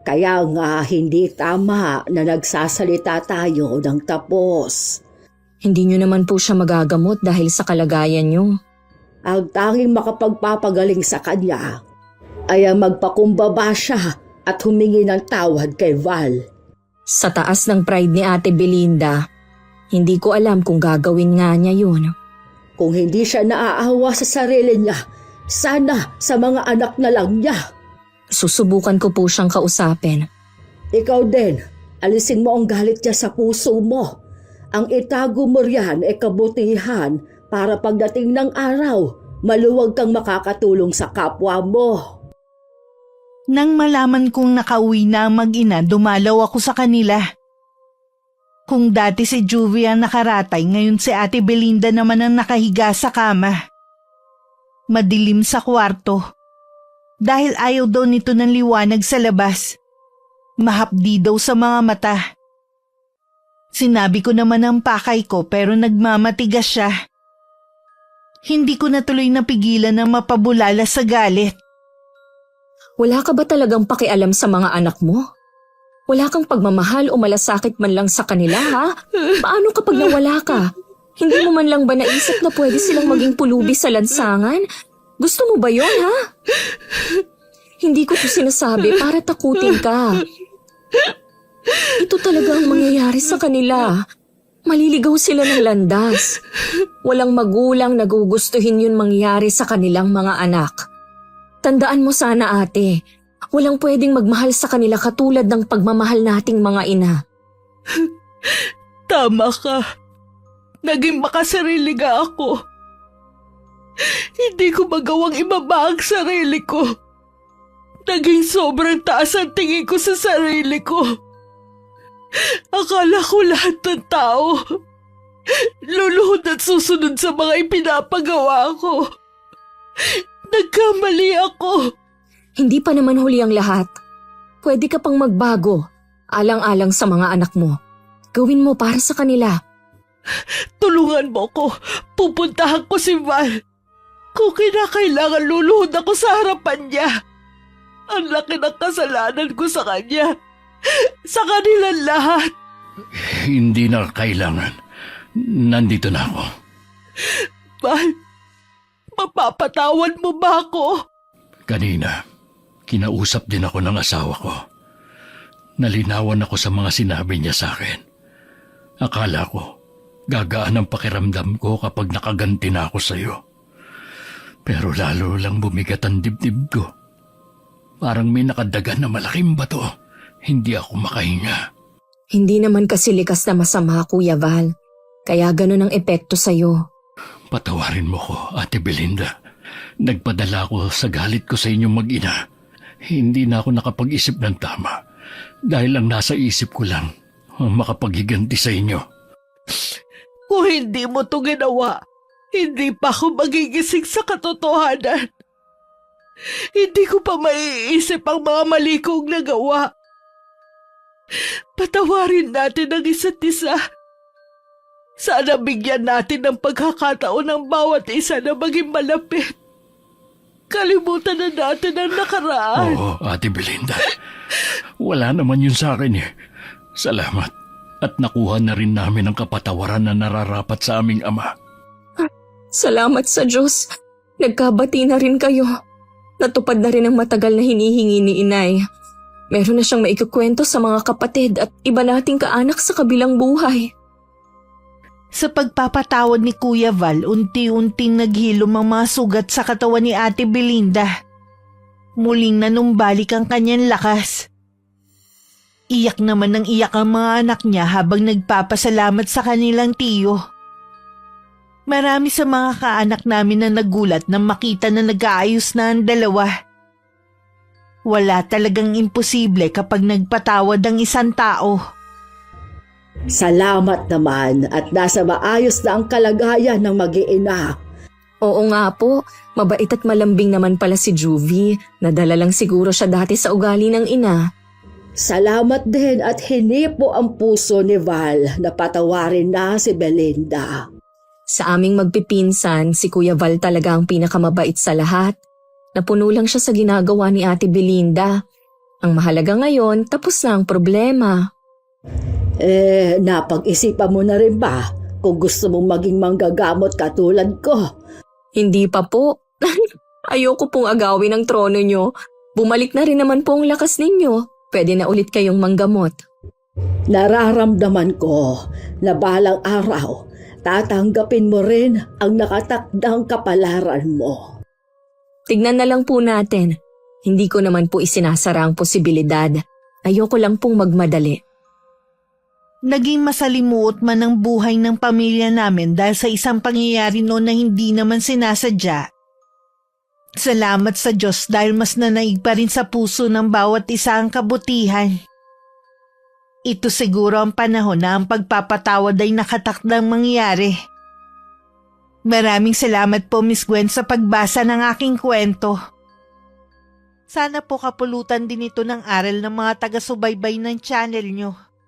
Kaya nga hindi tama na nagsasalita tayo ng tapos. Hindi nyo naman po siya magagamot dahil sa kalagayan nyo. Ang tanging makapagpapagaling sa kanya ay ang magpakumbaba siya at humingi ng tawad kay Val. Sa taas ng pride ni Ate Belinda, Hindi ko alam kung gagawin nga niya yun. Kung hindi siya naaawa sa sarili niya, sana sa mga anak na lang niya. Susubukan ko po siyang kausapin. Ikaw din, alisin mo ang galit niya sa puso mo. Ang itago mo riyan ay kabutihan para pagdating ng araw, maluwag kang makakatulong sa kapwa mo. Nang malaman kong nakauwi na ang mag-ina, dumalaw ako sa kanila. Kung dati si Juvie ang nakaratay, ngayon si Ate Belinda naman ang nakahiga sa kama. Madilim sa kwarto. Dahil ayaw daw nito ng liwanag sa labas. Mahapdi daw sa mga mata. Sinabi ko naman ang pakay ko pero nagmamatigas siya. Hindi ko na tuloy napigilan na mapabulala sa galit. Wala ka ba talagang pakialam sa mga anak mo? Wala kang pagmamahal o malasakit man lang sa kanila, ha? Paano kapag nawala ka? Hindi mo man lang ba naisip na pwede silang maging pulubi sa lansangan? Gusto mo ba yon, ha? Hindi ko to sinasabi para takutin ka. Ito talaga ang mangyayari sa kanila. Maliligaw sila ng landas. Walang magulang na gugustuhin yun mangyari sa kanilang mga anak. Tandaan mo sana, ate, walang pwedeng magmahal sa kanila katulad ng pagmamahal nating mga ina. Tama ka. Naging makasarili nga ako. Hindi ko magawang ibaba ang sarili ko. Naging sobrang taas ang tingin ko sa sarili ko. Akala ko lahat ng tao luluhod at susunod sa mga ipinapagawa ko. Nagkamali ako. Hindi pa naman huli ang lahat. Pwede ka pang magbago, alang-alang sa mga anak mo. Gawin mo para sa kanila. Tulungan mo ko. Pupuntahan ko si Val. Kung kinakailangan, luluhod ako sa harapan niya. Ang laki ng kasalanan ko sa kanya. Sa kanilang lahat. Hindi na kailangan. Nandito na ako. Val, mapapatawad mo ba ako? Kanina, kinausap din ako ng asawa ko. Nalinawan ako sa mga sinabi niya sa akin. Akala ko, gagaan ang pakiramdam ko kapag nakaganti na ako sa iyo. Pero lalo lang bumigat ang dibdib ko. Parang may nakadagan na malaking bato. Hindi ako makahinga. Hindi naman kasi likas na masama, Kuya Val. Kaya ganun ang epekto sa'yo. Patawarin mo ko, Ate Belinda. Nagpadala ako sa galit ko sa inyong mag-ina. Hindi na ako nakapag-isip ng tama. Dahil ang nasa isip ko lang, ang makapaghiganti sa inyo. Kung hindi mo to ginawa, hindi pa ako magigising sa katotohanan. Hindi ko pa maiisip ang mga mali kong nagawa. Patawarin natin ang isa't isa. Sana bigyan natin ng pagkakataon ng bawat isa na maging malapit. Kalimutan na natin ang nakaraan. Oo, Ate Belinda. Wala naman yun sa akin eh. Salamat. At nakuha na rin namin ang kapatawaran na nararapat sa aming ama. Salamat sa Diyos. Nagkabati na rin kayo. Natupad na rin ang matagal na hinihingi ni Inay. Meron na siyang maikukwento sa mga kapatid at iba nating kaanak sa kabilang buhay. Sa pagpapatawad ni Kuya Val, unti-unting naghilom ang mga sugat sa katawan ni Ate Belinda. Muling nanumbalik ang kanyang lakas. Iyak naman ng iyak ang mga anak niya habang nagpapasalamat sa kanilang tiyo. Marami sa mga kaanak namin na nagulat nang makita na nag-aayos na ang dalawa. Wala talagang imposible kapag nagpatawad ang isang tao. Salamat naman at nasa maayos na ang kalagayan ng mag-iina. Oo nga po, mabait at malambing naman pala si Juvie. Nadala lang siguro siya dati sa ugali ng ina. Salamat din at hinipo ang puso ni Val na patawarin na si Belinda. Sa aming magpipinsan, si Kuya Val talaga ang pinakamabait sa lahat. Napuno lang siya sa ginagawa ni Ate Belinda. Ang mahalaga ngayon, tapos na ang problema. Napag-isipan mo na rin ba kung gusto mong maging manggagamot katulad ko? Hindi pa po. Ayoko pong agawin ang trono nyo. Bumalik na rin naman po ang lakas ninyo. Pwede na ulit kayong manggamot. Nararamdaman ko na balang araw, tatanggapin mo rin ang nakatakdang kapalaran mo. Tignan na lang po natin. Hindi ko naman po isinasara ang posibilidad. Ayoko lang pong magmadali. Naging masalimuot man ang buhay ng pamilya namin dahil sa isang pangyayari noon na hindi naman sinasadya. Salamat sa Diyos dahil mas nanaig pa rin sa puso ng bawat isa ang kabutihan. Ito siguro ang panahon na ang pagpapatawad ay nakatakdang mangyari. Maraming salamat po Miss Gwen sa pagbasa ng aking kwento. Sana po kapulutan din ito ng aral ng mga taga-subaybay ng channel nyo.